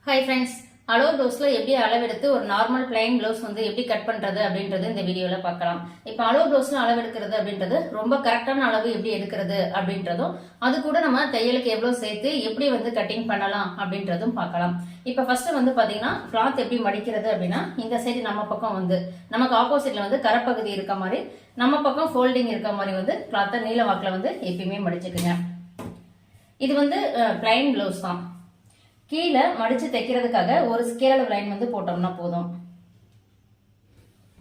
Hi friends, அளவு ப்ளவுஸ்ல எப்படி அளவெடுத்து ஒரு நார்மல் பிளைன் ப்ளவுஸ் வந்து எப்படி கட் பண்றது அப்படின்றது இந்த வீடியோல பார்க்கலாம். இப்போ அளவு ப்ளவுஸ்ல அளவெடுக்கிறது அப்படின்றது ரொம்ப கரெக்டான அளவு எப்படி எடுக்கிறது அப்படின்றதும், அது கூட நம்ம தையலுக்கு எவ்வளவு சேர்த்து எப்படி வந்து கட்டிங் பண்ணலாம் அப்படின்றதும் பார்க்கலாம். இப்போ ஃபர்ஸ்ட் வந்து பாத்தீங்கன்னா கிளாத் எப்படி மடிக்கிறது அப்படின்னா, இந்த சைடு நம்ம பக்கம் வந்து நமக்கு ஆப்போசிட்ல வந்து கரப்பகுதி இருக்க மாதிரி, நம்ம பக்கம் ஃபோல்டிங் இருக்க மாதிரி வந்து கிளாத்தை நீல வாக்குல வந்து எப்பயுமே மடிச்சுக்குங்க. இது வந்து பிளைன் ப்ளவுஸ் தான். கீழே மடிச்சு தைக்கிறதுக்காக ஒரு ஸ்கேல் லைன் வந்து போட்டோம்னா போதும்.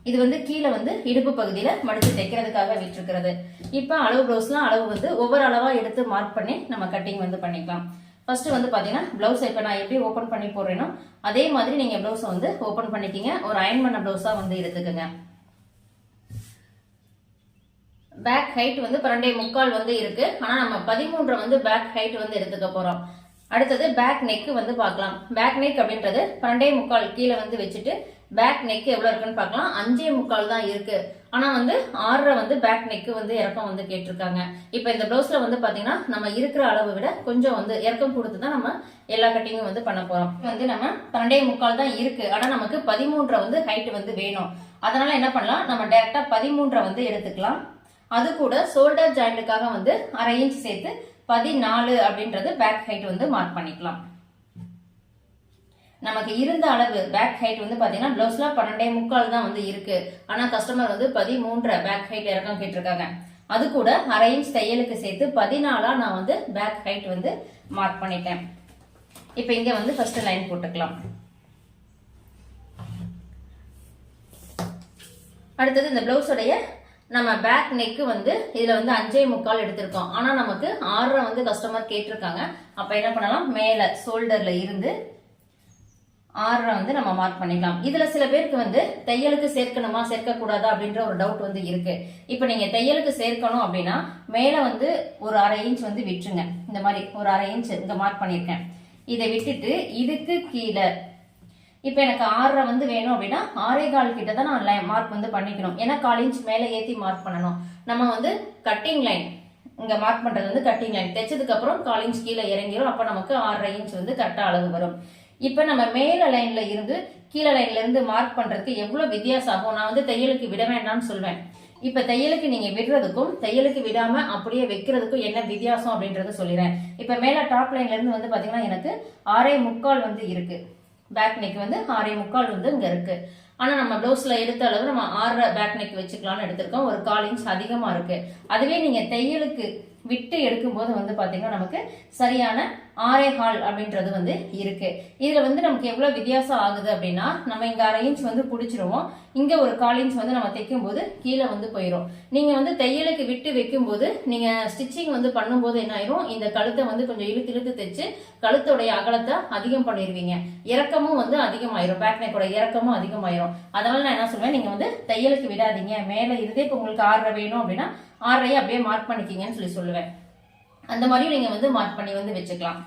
இது வந்து கீழே வந்து இடுப்பு பகுதியில மடிச்சு தைக்கிறதுக்காக விட்டுருக்கிறது. இப்ப அளவு ப்ளவுஸ்லாம் அளவு வந்து ஒவ்வொரு அளவா எடுத்து மார்க் பண்ணி நம்ம கட்டிங் வந்து பண்ணிக்கலாம். ஃபர்ஸ்ட் வந்து பாத்தீங்கன்னா பிளவுஸ் இப்ப நான் எப்படி ஓபன் பண்ணி போடுறேனோ அதே மாதிரி நீங்க பிளவுஸ் வந்து ஓபன் பண்ணிக்கிங்க. ஒரு அயன் பண்ண பிளவுஸா வந்து எடுத்துக்கோங்க. பேக் ஹைட் வந்து 12.75 வந்து இருக்கு. ஆனா நம்ம 13 வந்து பேக் ஹைட் வந்து எடுத்துக்க போறோம். அடுத்தது பேக் நெக் வந்து பார்க்கலாம். பேக் நெக் அப்படின்றது 12.75 கீழே வந்து வச்சுட்டு பேக் நெக் எவ்வளவு இருக்குன்னு பார்க்கலாம். 5.75 தான் இருக்கு. ஆனா வந்து 6 வந்து பேக் நெக் வந்து இறக்கம் வந்து கேட்டிருக்காங்க. இப்ப இந்த பிளவுஸ்ல வந்து பாத்தீங்கன்னா நம்ம இருக்கிற அளவை விட கொஞ்சம் வந்து இறக்கம் கொடுத்துதான் நம்ம எல்லா கட்டிங்கும் வந்து பண்ண போறோம். வந்து நம்ம 12.75 தான் இருக்கு. ஆனா நமக்கு 13 வந்து ஹைட் வந்து வேணும். அதனால என்ன பண்ணலாம், நம்ம டைரக்டா 13 வந்து எடுத்துக்கலாம். அது கூட ஷோல்டர் ஜாயிண்ட்டுக்காக வந்து 1/2 இன்ச் சேர்த்து 14 அப்படின்றது பேக் ஹைட் வந்து மார்க் பண்ணிக்கலாம். நமக்கு இருந்த அளவு பேக் ஹைட் வந்து பாத்தீங்கன்னா பிளவுஸ்ல 12.75 தான் வந்து இருக்கு. ஆனா கஸ்டமர் வந்து 13 பேக் ஹைட் இறக்கம் கேட்டிருக்காங்க. அது கூட 1/2 இன்ச் தையலுக்கு சேர்த்து 14 நான் வந்து பேக் ஹைட் வந்து மார்க் பண்ணிட்டேன். இப்ப இங்க வந்து ஃபர்ஸ்ட் லைன் போட்டுக்கலாம். அடுத்தது இந்த பிளவுஸோடைய நம்ம பேக் நெக் வந்து இதுல வந்து 5.75 எடுத்திருக்கோம். ஆனா நமக்கு 6 வந்து கஸ்டமர் கேட்டிருக்காங்க. அப்ப என்ன பண்ணலாம், மேல ஷோல்டர்ல இருந்து 6 வந்து நம்ம மார்க் பண்ணிக்கலாம். இதுல சில பேருக்கு வந்து தையலுக்கு சேர்க்கணுமா சேர்க்க கூடாதா அப்படின்ற ஒரு டவுட் வந்து இருக்கு. இப்ப நீங்க தையலுக்கு சேர்க்கணும் அப்படின்னா மேல வந்து ஒரு 1/2 இன்ச் வந்து விட்டுருங்க. இந்த மாதிரி ஒரு 1/2 இன்ச் இங்க மார்க் பண்ணிருக்கேன். இதை விட்டுட்டு இதுக்கு கீழே இப்ப எனக்கு 6 வந்து வேணும் அப்படின்னா 6.25 கிட்ட தான் நான் மார்க் வந்து பண்ணிக்கணும். ஏன்னா 1/4 இன்ச் மேல ஏத்தி மார்க் பண்ணணும். நம்ம வந்து கட்டிங் லைன் இங்க மார்க் பண்றது வந்து கட்டிங் லைன் தைச்சதுக்கு அப்புறம் 1/4 இன்ச் கீழே இறங்கிரும். அப்ப நமக்கு 6.5 இன்ச் வந்து கரெக்டா அளவு வரும். இப்ப நம்ம மேல லைன்ல இருந்து கீழே லைன்ல இருந்து மார்க் பண்றதுக்கு எவ்வளவு வித்தியாசம் ஆகும். நான் வந்து தையலுக்கு விட வேண்டாம்னு சொல்வேன். இப்ப தையலுக்கு நீங்க விடுறதுக்கும் தையலுக்கு விடாம அப்படியே வைக்கிறதுக்கும் என்ன வித்தியாசம் அப்படின்றத சொல்லிடுறேன். இப்ப மேல டாப் லைன்ல இருந்து வந்து பாத்தீங்கன்னா எனக்கு 6.75 வந்து இருக்கு. பேக் நெக் வந்து 6.75 வந்து இங்க இருக்கு. ஆனா நம்ம பிளவுஸ்ல எடுத்த அளவு நம்ம 6 பேக் நெக் வச்சுக்கலாம்னு எடுத்திருக்கோம். ஒரு 1/4 இன்ச் அதிகமா இருக்கு. அதுவே நீங்க தையலுக்கு விட்டு எடுக்கும் போது வந்து பாத்தீங்கன்னா நமக்கு சரியான 6.25 அப்படின்றது வந்து இருக்கு. இதுல வந்து நமக்கு எவ்வளவு வித்தியாசம் ஆகுது அப்படின்னா, நம்ம இங்க 1/2 இன்ச் வந்து புடிச்சிருவோம். இங்க ஒரு 1/4 இன்ச் வந்து நம்ம தைக்கும் போது கீழே வந்து போயிடும். நீங்க வந்து தையலுக்கு விட்டு வைக்கும் போது நீங்க ஸ்டிச்சிங் வந்து பண்ணும்போது என்ன ஆயிரும், இந்த கழுத்தை வந்து கொஞ்சம் இழுத்து இழுத்து தைச்சு கழுத்துடைய அகலத்தை அதிகம் பண்ணிடுவீங்க. இறக்கமும் வந்து அதிகமாயிரும். பேக் நெக்கோட இறக்கமும் அதிகமாயிரும். அதனால நான் என்ன சொல்வேன், நீங்க வந்து தையலுக்கு விடாதீங்க. மேல இருந்தே இப்ப உங்களுக்கு 6 வேணும் அப்படின்னா 6 அப்படியே மார்க் பண்ணிக்கிங்கன்னு சொல்லுவேன். அந்த மாதிரி நீங்க வந்து மார்க் பண்ணி வந்து வச்சுக்கலாம்.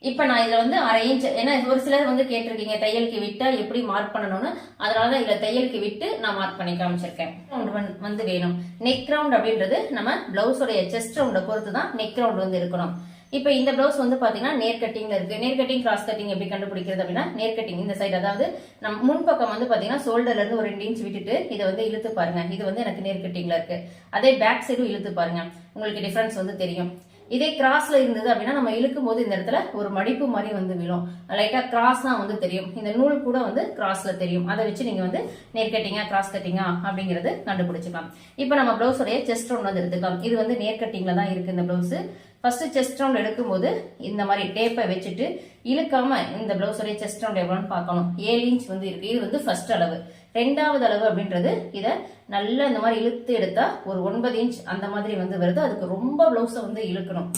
இப்ப நான் இதுல வந்து 1/2 இன்ச், ஏன்னா ஒரு சிலர் வந்து கேட்டிருக்கீங்க தையலுக்கு விட்டா எப்படி மார்க் பண்ணணும்னு. அதனாலதான் இதுல தையலுக்கு விட்டு நான் மார்க் பண்ணி காமிச்சிருக்கேன். வந்து வேணும். நெக் ரவுண்ட் அப்படின்றது நம்ம பிளவுஸோடைய செஸ்ட் ரவுண்ட பொறுத்து தான் நெக் ரவுண்ட் வந்து இருக்கணும். இப்ப இந்த பிளவுஸ் வந்து பாத்தீங்கன்னா நேர் கட்டிங்ல இருக்கு. நேர் கட்டிங் கிராஸ் கட்டிங் எப்படி கண்டுபிடிக்கிறது அப்படின்னா, நேர் கட்டிங் இந்த சைடு, அதாவது நம்ம முன்பக்கம் வந்து பாத்தீங்கன்னா ஷோல்டர்ல இருந்து ஒரு 2 இன்ச் விட்டுட்டு இதை வந்து இழுத்து பாருங்க. இது வந்து எனக்கு நேர் கட்டிங்ல இருக்கு. அதே பேக் சைடும் இழுத்து பாருங்க, உங்களுக்கு டிஃபரன்ஸ் வந்து தெரியும். இதே கிராஸ்ல இருந்தது அப்படின்னா நம்ம இழுக்கும் போது இந்த இடத்துல ஒரு மடிப்பு மாதிரி வந்து விழும். லைட்டா கிராஸ் தான் வந்து தெரியும். இந்த நூல் கூட வந்து கிராஸ்ல தெரியும். அதை வச்சு நீங்க வந்து நேர் கட்டிங்கா கிராஸ் கட்டிங்கா அப்படிங்கறது கண்டுபிடிச்சுக்கலாம். இப்ப நம்ம பிளவுஸோடைய செஸ்ட் ரவுண்ட் வந்து எடுத்துக்கலாம். இது வந்து நேர் கட்டிங்ல தான் இருக்கு இந்த பிளவுஸ். ஃபர்ஸ்ட் செஸ்ட் ரவுண்ட் எடுக்கும் போது இந்த மாதிரி டேப்பை வச்சுட்டு இழுக்காம இந்த பிளவுஸோடைய செஸ்ட் ரவுண்ட் எவ்வளவுன்னு பார்க்கணும். 7 இன்ச் வந்து இருக்கு. இது வந்து ஃபர்ஸ்ட் அளவு. 2வது அளவு அப்படின்றது இத நல்லா இந்த மாதிரி இழுத்து எடுத்தா ஒரு 9 இன்ச் அந்த மாதிரி வந்து வருது. அதுக்கு ரொம்ப பிளவுஸ வந்து இழுக்கணும்.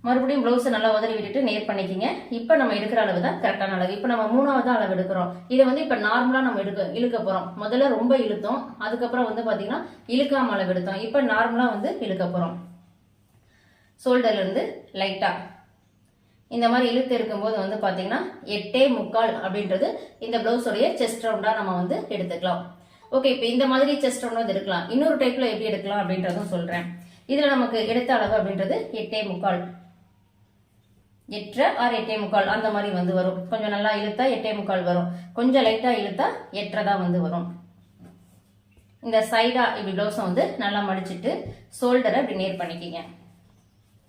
மறுபடியும் பிளவுஸை நல்லா உதறி விட்டுட்டு நேர் பண்ணிக்கிங்க. இப்ப நம்ம எடுக்கிற அளவு தான் கரெக்டான அளவு. இப்ப நம்ம 3வது அளவு எடுக்கிறோம். இதை வந்து இப்ப நார்மலா நம்ம இழுக்க போறோம். முதல்ல ரொம்ப இழுத்தோம், அதுக்கப்புறம் வந்து பாத்தீங்கன்னா இழுக்காம அளவு எடுத்தோம். இப்ப நார்மலா வந்து இழுக்க போறோம். ஷோல்டர்ல இருந்து லைட்டா இந்த மாதிரி இழுத்து இருக்கும்போது வந்து பாத்தீங்கன்னா 8.75 அப்படின்றது இந்த பிளவுஸோடைய செஸ்ட் ரவுண்டா நம்ம வந்து எடுத்துக்கலாம். ஓகே, இப்ப இந்த மாதிரி செஸ்ட் ரவுண்ட் வந்து எடுக்கலாம். இன்னொரு டைப்ல எப்படி எடுக்கலாம் அப்படின்றதும் சொல்றேன். இதுல நமக்கு எடுத்த அளவு அப்படின்றது 8.75. 8 ஆர் 8.25 அந்த மாதிரி வந்து வரும். கொஞ்சம் நல்லா இழுத்தா 8.25 வரும், கொஞ்சம் லைட்டா இழுத்தா 8 தான் வந்து வரும். இந்த சைடா இப்படி ப்ளவுஸை வந்து நல்லா மடிச்சிட்டு ஷோல்டரை இப்படி நேர் பண்ணிக்கிங்க.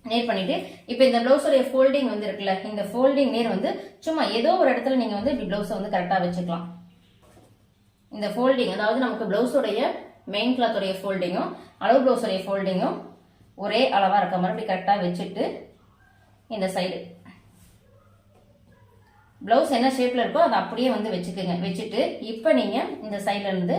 நேர் பண்ணிட்டு இப்போ இந்த ப்ளவுஸோடைய ஃபோல்டிங் வந்து இருக்குல்ல, இந்த ஃபோல்டிங் நேர் வந்து சும்மா ஏதோ ஒரு இடத்துல நீங்க வந்து இப்படி ப்ளவுஸை வந்து கரெக்டா வச்சுக்கலாம். இந்த ஃபோல்டிங் அதாவது நமக்கு ப்ளவுஸோடைய மெயின் கிளாத்தோடைய ஃபோல்டிங்கும் அளவு ப்ளவுஸோடைய ஃபோல்டிங்கும் ஒரே அளவா இருக்க மாதிரி இப்படி கரெக்டா வச்சுட்டு இந்த சைடு ப்ளவுஸ் என்ன ஷேப்ல இருக்கோ அதை அப்படியே வந்து வச்சுக்கோங்க. வச்சுட்டு இப்போ நீங்க இந்த சைட்ல இருந்து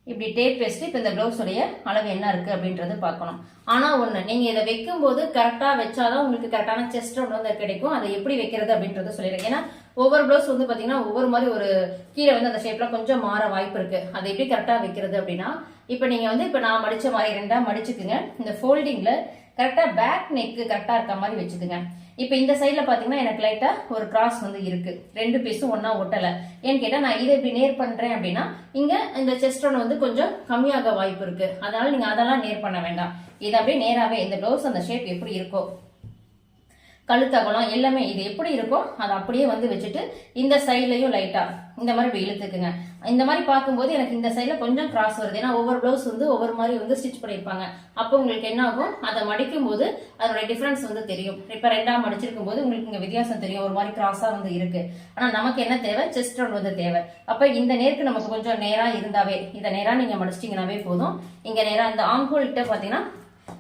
இப்படி டேப் வச்சுட்டு இப்போ இந்த ப்ளவுஸோடைய அளவு என்ன இருக்கு அப்படின்றது பார்க்கணும். ஆனா ஒண்ணு, நீங்க இதை வைக்கும் போது கரெக்டா வச்சாதான் உங்களுக்கு கரெக்டான செஸ்ட் ரவுண்ட் வந்து கிடைக்கும். அதை எப்படி வைக்கிறது அப்படின்றது சொல்லிடுறேன். ஏன்னா ஒவ்வொரு ப்ளவுஸ் வந்து பாத்தீங்கன்னா ஒவ்வொரு மாதிரி ஒரு கீழே வந்து அந்த ஷேப்ல கொஞ்சம் மாற வாய்ப்பு இருக்கு. அதை எப்படி கரெக்டா வைக்கிறது அப்படின்னா, இப்ப நீங்க வந்து இப்ப நான் மடிச்ச மாதிரி 2ஆ மடிச்சுக்குங்க. இந்த ஃபோல்டிங்ல கரெக்டா பேக் நெக் கரெக்டா இருக்க மாதிரி வச்சுக்குங்க. இப்ப இந்த சைட்ல பாத்தீங்கன்னா எனக்கு லைட்டா ஒரு கிராஸ் வந்து இருக்கு, 2 பீஸும் ஒன்னா ஒட்டல. ஏன்னு கேட்டா நான் இதை இப்படி நேர் பண்றேன் அப்படின்னா இங்க இந்த செஸ்ட் ரவுண்ட் வந்து கொஞ்சம் கம்மியாக வாய்ப்பு இருக்கு. அதனால நீங்க அதெல்லாம் நேர் பண்ண வேண்டாம். இது அப்படியே நேராவே இந்த ப்ளவுஸ் அந்த ஷேப் எப்படி இருக்கோ, கழுத்தகலம் எல்லாமே இது எப்படி இருக்கோ அதை அப்படியே வந்து வச்சுட்டு இந்த சைட்லயும் லைட்டா இந்த மாதிரி இழுத்துக்குங்க. இந்த மாதிரி பார்க்கும்போது எனக்கு இந்த சைட்ல கொஞ்சம் கிராஸ் வருது. ஏன்னா ஒவ்வொரு ப்ளவுஸ் வந்து ஒவ்வொரு மாதிரி வந்து ஸ்டிச் பண்ணிருப்பாங்க. அப்போ உங்களுக்கு என்ன ஆகும், அதை மடிக்கும் போது அதோட டிஃபரன்ஸ் வந்து தெரியும். இப்ப 2ஆ மடிச்சிருக்கும் போது உங்களுக்கு இங்க வித்தியாசம் தெரியும், ஒரு மாதிரி கிராஸா வந்து இருக்கு. ஆனா நமக்கு என்ன தேவை, செஸ்ட் ரவுண்ட் வந்து தேவை. அப்ப இந்த நேருக்கு நமக்கு கொஞ்சம் நேரா இருந்தாவே, இதை நேரா நீங்க மடிச்சிட்டீங்கன்னாவே போதும். இங்க நேரா இந்த ஆம் ஹோல் கிட்ட பாத்தீங்கன்னா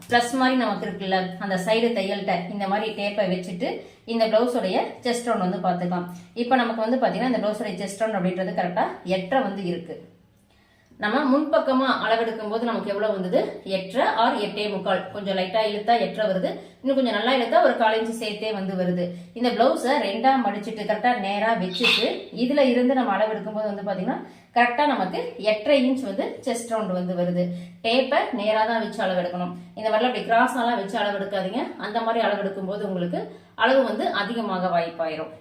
பிளஸ் மாதிரி நமக்கு இருக்குல்ல, அந்த சைடு தையல்கிட்ட இந்த மாதிரி டேப்பை வச்சுட்டு இந்த பிளவுஸோடைய செஸ்ட் ரவுண்ட் வந்து பார்த்துக்கலாம். இப்போ நமக்கு வந்து பார்த்தீங்கன்னா இந்த பிளவுஸோடைய செஸ்ட் ரவுண்ட் அப்படின்றது கரெக்டாக 8 வந்து இருக்கு. நம்ம முன்பக்கமா அளவெடுக்கும் போது நமக்கு எவ்வளவு வந்தது, 8 ஆர் 8.25. கொஞ்சம் லைட்டா இழுத்தா 8 வருது, இன்னும் கொஞ்சம் நல்லா இழுத்தா ஒரு 1/4 இன்ச் சேர்த்தே வந்து வருது. இந்த பிளவுஸை 2ஆ மடிச்சுட்டு கரெக்டா நேரா வச்சுட்டு இதுல இருந்து நம்ம அளவெடுக்கும் போது வந்து பாத்தீங்கன்னா கரெக்டா நமக்கு 8.5 இன்ச் வந்து செஸ்ட் ரவுண்ட் வந்து வருது. டேப்பை நேரா தான் வச்சு அளவெடுக்கணும். இந்த மாதிரிலாம் அப்படி கிராஸ் எல்லாம் வச்சு அளவெடுக்காதீங்க. அந்த மாதிரி அளவெடுக்கும் போது உங்களுக்கு அளவு வந்து அதிகமாக வாய்ப்பாயிரும்.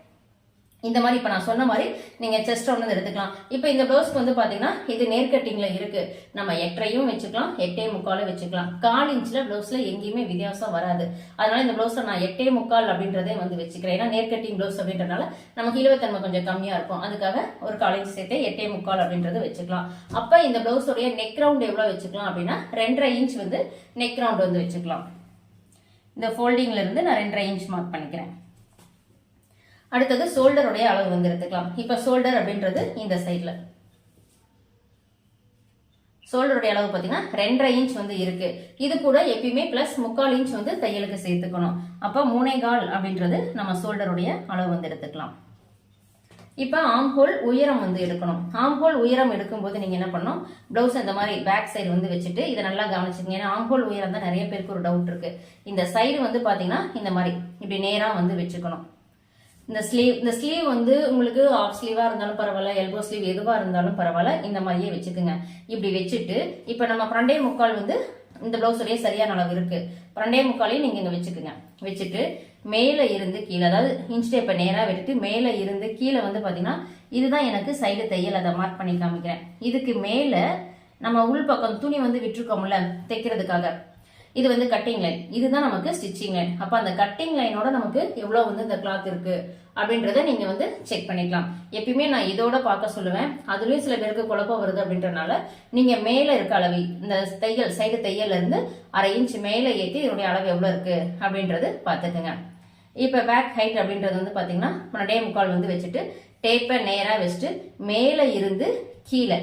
இந்த மாதிரி இப்ப நான் சொன்ன மாதிரி நீங்க செஸ்ட் ரவுண்ட் வந்து எடுத்துக்கலாம். இப்ப இந்த ப்ளவுஸ்க்கு வந்து பாத்தீங்கன்னா இது நேர்கட்டிங்ல இருக்கு, நம்ம 8.5 வச்சுக்கலாம், 8.25 வச்சுக்கலாம். 1/4 இன்ச்ல ப்ளவுஸ்ல எங்கேயுமே வித்தியாசம் வராது. அதனால இந்த ப்ளவுஸ்ல நான் 8.25 அப்படின்றதே வந்து வச்சுக்கிறேன். ஏன்னா நேர்கட்டிங் ப்ளவுஸ் அப்படின்றதுனால நமக்கு இழுவத்தன்மை கொஞ்சம் கம்மியா இருக்கும். அதுக்காக ஒரு 1/4 இன்ச் சேர்த்து 8.25 அப்படின்றது வச்சுக்கலாம். அப்ப இந்த ப்ளவுஸோடைய நெக் ரவுண்ட் எவ்வளவு வச்சுக்கலாம் அப்படின்னா 2.5 இன்ச் வந்து நெக் ரவுண்ட் வந்து வச்சுக்கலாம். இந்த ஃபோல்டிங்ல இருந்து நான் 2.5 இன்ச் மார்க் பண்ணிக்கிறேன். அடுத்தது ஷோல்டருடைய அளவு வந்து எடுத்துக்கலாம். இப்ப ஷோல்டர் அப்படின்றது இந்த சைட்ல ஷோல்டருடைய அளவு பாத்தீங்கன்னா 2.5 இன்ச் வந்து இருக்கு. இது கூட எப்பயுமே பிளஸ் 3/4 இன்ச் வந்து தையலுக்கு சேர்த்துக்கணும். அப்ப 3.25 அப்படின்றது நம்ம ஷோல்டருடைய அளவு வந்து எடுத்துக்கலாம். இப்ப ஆம் ஹோல் உயரம் வந்து எடுக்கணும். ஆம் ஹோல் உயரம் எடுக்கும் போது நீங்க என்ன பண்ணணும், பிளவுஸ் இந்த மாதிரி பேக் சைடு வந்து வச்சுட்டு இதை நல்லா கவனிச்சுங்க. ஏன்னா ஆம் ஹோல் உயரம் தான் நிறைய பேருக்கு ஒரு டவுட் இருக்கு. இந்த சைடு வந்து பாத்தீங்கன்னா இந்த மாதிரி இப்படி நேரா வந்து வச்சுக்கணும். இந்த ஸ்லீவ் வந்து உங்களுக்கு ஆஃப் ஸ்லீவா இருந்தாலும் பரவாயில்ல, எல்போ ஸ்லீவ் எதுவா இருந்தாலும் பரவாயில்ல, இந்த மாதிரியே வச்சுக்குங்க. இப்படி வச்சுட்டு இப்ப நம்ம 2.25 வந்து இந்த பிளவுஸோடைய சரியான அளவு இருக்கு. 2.25 நீங்க இங்க வச்சுக்குங்க. வச்சுட்டு மேல இருந்து கீழே, அதாவது இன்ச் டேப்பை நேரா விட்டுட்டு மேல இருந்து கீழே வந்து பாத்தீங்கன்னா இதுதான் எனக்கு சைடு தையல், அதை மார்க் பண்ணி காமிக்கிறேன். இதுக்கு மேல நம்ம உள் பக்கம் துணி வந்து விட்டுருக்கோம்ல தைக்கிறதுக்காக, இது வந்து கட்டிங் லைன், இதுதான் நமக்கு ஸ்டிச்சிங் லைன். அப்ப அந்த கட்டிங் லைனோட நமக்கு எவ்வளவு வந்து இந்த கிளாத் இருக்கு அப்படின்றத நீங்க வந்து செக் பண்ணிக்கலாம். எப்பயுமே நான் இதோட பார்க்க சொல்லுவேன். அதுலயும் சில பேருக்கு குழப்பம் வருது அப்படின்றனால நீங்க மேல இருக்க அளவு இந்த தையல் சைடு தையல்ல இருந்து 1/2 இன்ச் மேல ஏற்றி இதனுடைய அளவு எவ்வளவு இருக்கு அப்படின்றது பாத்துக்குங்க. இப்ப பேக் ஹைட் அப்படின்றது வந்து பாத்தீங்கன்னா 2.25 வந்து வச்சுட்டு டேப்பை நேரா வச்சுட்டு மேல இருந்து கீழே,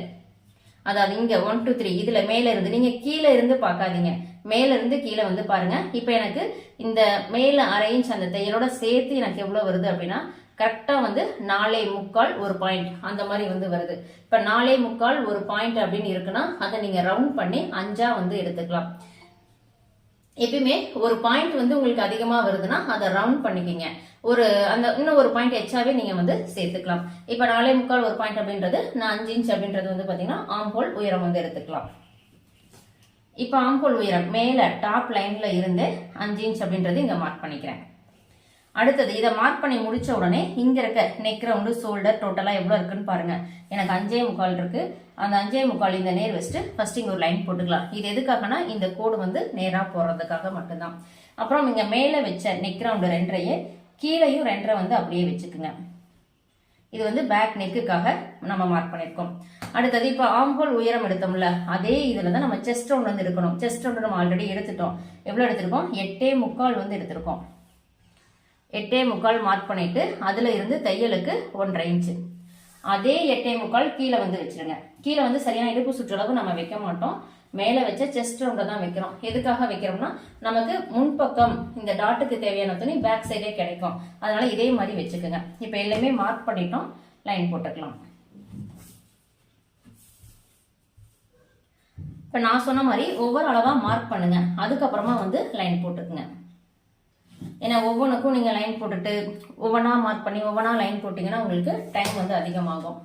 அதாவது இங்க 1 2 3 இதுல மேல இருந்து, நீங்க கீழே இருந்து பார்க்காதீங்க, மேல இருந்து கீழே வந்து பாருங்க. இப்ப எனக்கு இந்த மேல 1/2 இன்ச் அந்த தையலோட சேர்த்து எனக்கு எவ்வளவு வருது அப்படின்னா கரெக்டா வந்து 4.25 ஒரு பாயிண்ட் அந்த மாதிரி வந்து வருது. இப்ப 4.25 ஒரு பாயிண்ட் அப்படின்னு இருக்குன்னா அதை நீங்க ரவுண்ட் பண்ணி 5ஆ வந்து எடுத்துக்கலாம். எப்பயுமே ஒரு பாயிண்ட் வந்து உங்களுக்கு அதிகமா வருதுன்னா அதை ரவுண்ட் பண்ணிக்கிங்க. ஒரு அந்த இன்னும் ஒரு பாயிண்ட் எச்சாவே நீங்க வந்து சேர்த்துக்கலாம். இப்ப 4.25 ஒரு பாயிண்ட் அப்படின்றது நான் 5 இன்ச் அப்படின்றது வந்து பாத்தீங்கன்னா ஆம் ஹோல் உயரம் வந்து எடுத்துக்கலாம். இப்ப ஆம் ஹோல் உயரம் மேல டாப் லைன்ல இருந்து 5 இன்ச் அப்படின்றது இங்க மார்க் பண்ணிக்கிறேன். அடுத்தது இதை மார்க் பண்ணி முடிச்ச உடனே இங்க இருக்க நெக் ரவுண்டு ஷோல்டர் டோட்டலா எவ்வளவு இருக்குன்னு பாருங்க. எனக்கு 5.25 இருக்கு. அந்த 5.25 இந்த நேர் வச்சுட்டு ஃபர்ஸ்ட் இங்க ஒரு லைன் போட்டுக்கலாம். இது எதுக்காகனா இந்த கோடு வந்து நேரா போறதுக்காக மட்டும்தான். அப்புறம் இங்க மேல வச்ச நெக் ரவுண்டு 2.5 கீழையும் 2.5 வந்து அப்படியே வச்சுக்குங்க. இது வந்து பேக் நெக்குக்காக நம்ம மார்க் பண்ணியிருக்கோம். அடுத்தது இப்போ ஆம்ஹோல் உயரம் எடுத்தோம்ல, அதே இதில் தான் நம்ம செஸ்ட் ரவுண்ட் வந்து எடுக்கணும். செஸ்ட் ரவுண்ட் நம்ம ஆல்ரெடி எடுத்துட்டோம். எவ்வளோ எடுத்திருக்கோம்? 8.75 வந்து எடுத்திருக்கோம். 8.75 மார்க் பண்ணிட்டு அதுல இருந்து தையலுக்கு 1.5 இன்ச்சு. அதே 8.75 கீழே வந்து வச்சிருங்க. கீழே வந்து சரியான இடுப்பு சுற்றளவு நம்ம வைக்க மாட்டோம். மேலே வச்ச செஸ்ட் ரவுண்டை தான் வைக்கிறோம். எதுக்காக வைக்கிறோம்னா நமக்கு முன்பக்கம் இந்த டாட்டுக்கு தேவையான துணி பேக் சைடே கிடைக்கும். அதனால இதே மாதிரி வச்சுக்கோங்க. இப்போ எல்லாமே மார்க் பண்ணிட்டோம். லைன் போட்டுக்கலாம். இப்போ நான் சொன்ன மாதிரி ஒவ்வொரு அளவா மார்க் பண்ணுங்க. அதுக்கப்புறமா வந்து லைன் போட்டுக்குங்க. ஏன்னா ஒவ்வொன்றுக்கும் நீங்கள் லைன் போட்டுட்டு ஒவ்வொன்றா மார்க் பண்ணி ஒவ்வொன்றா லைன் போட்டிங்கன்னா உங்களுக்கு டைம் வந்து அதிகமாகும்.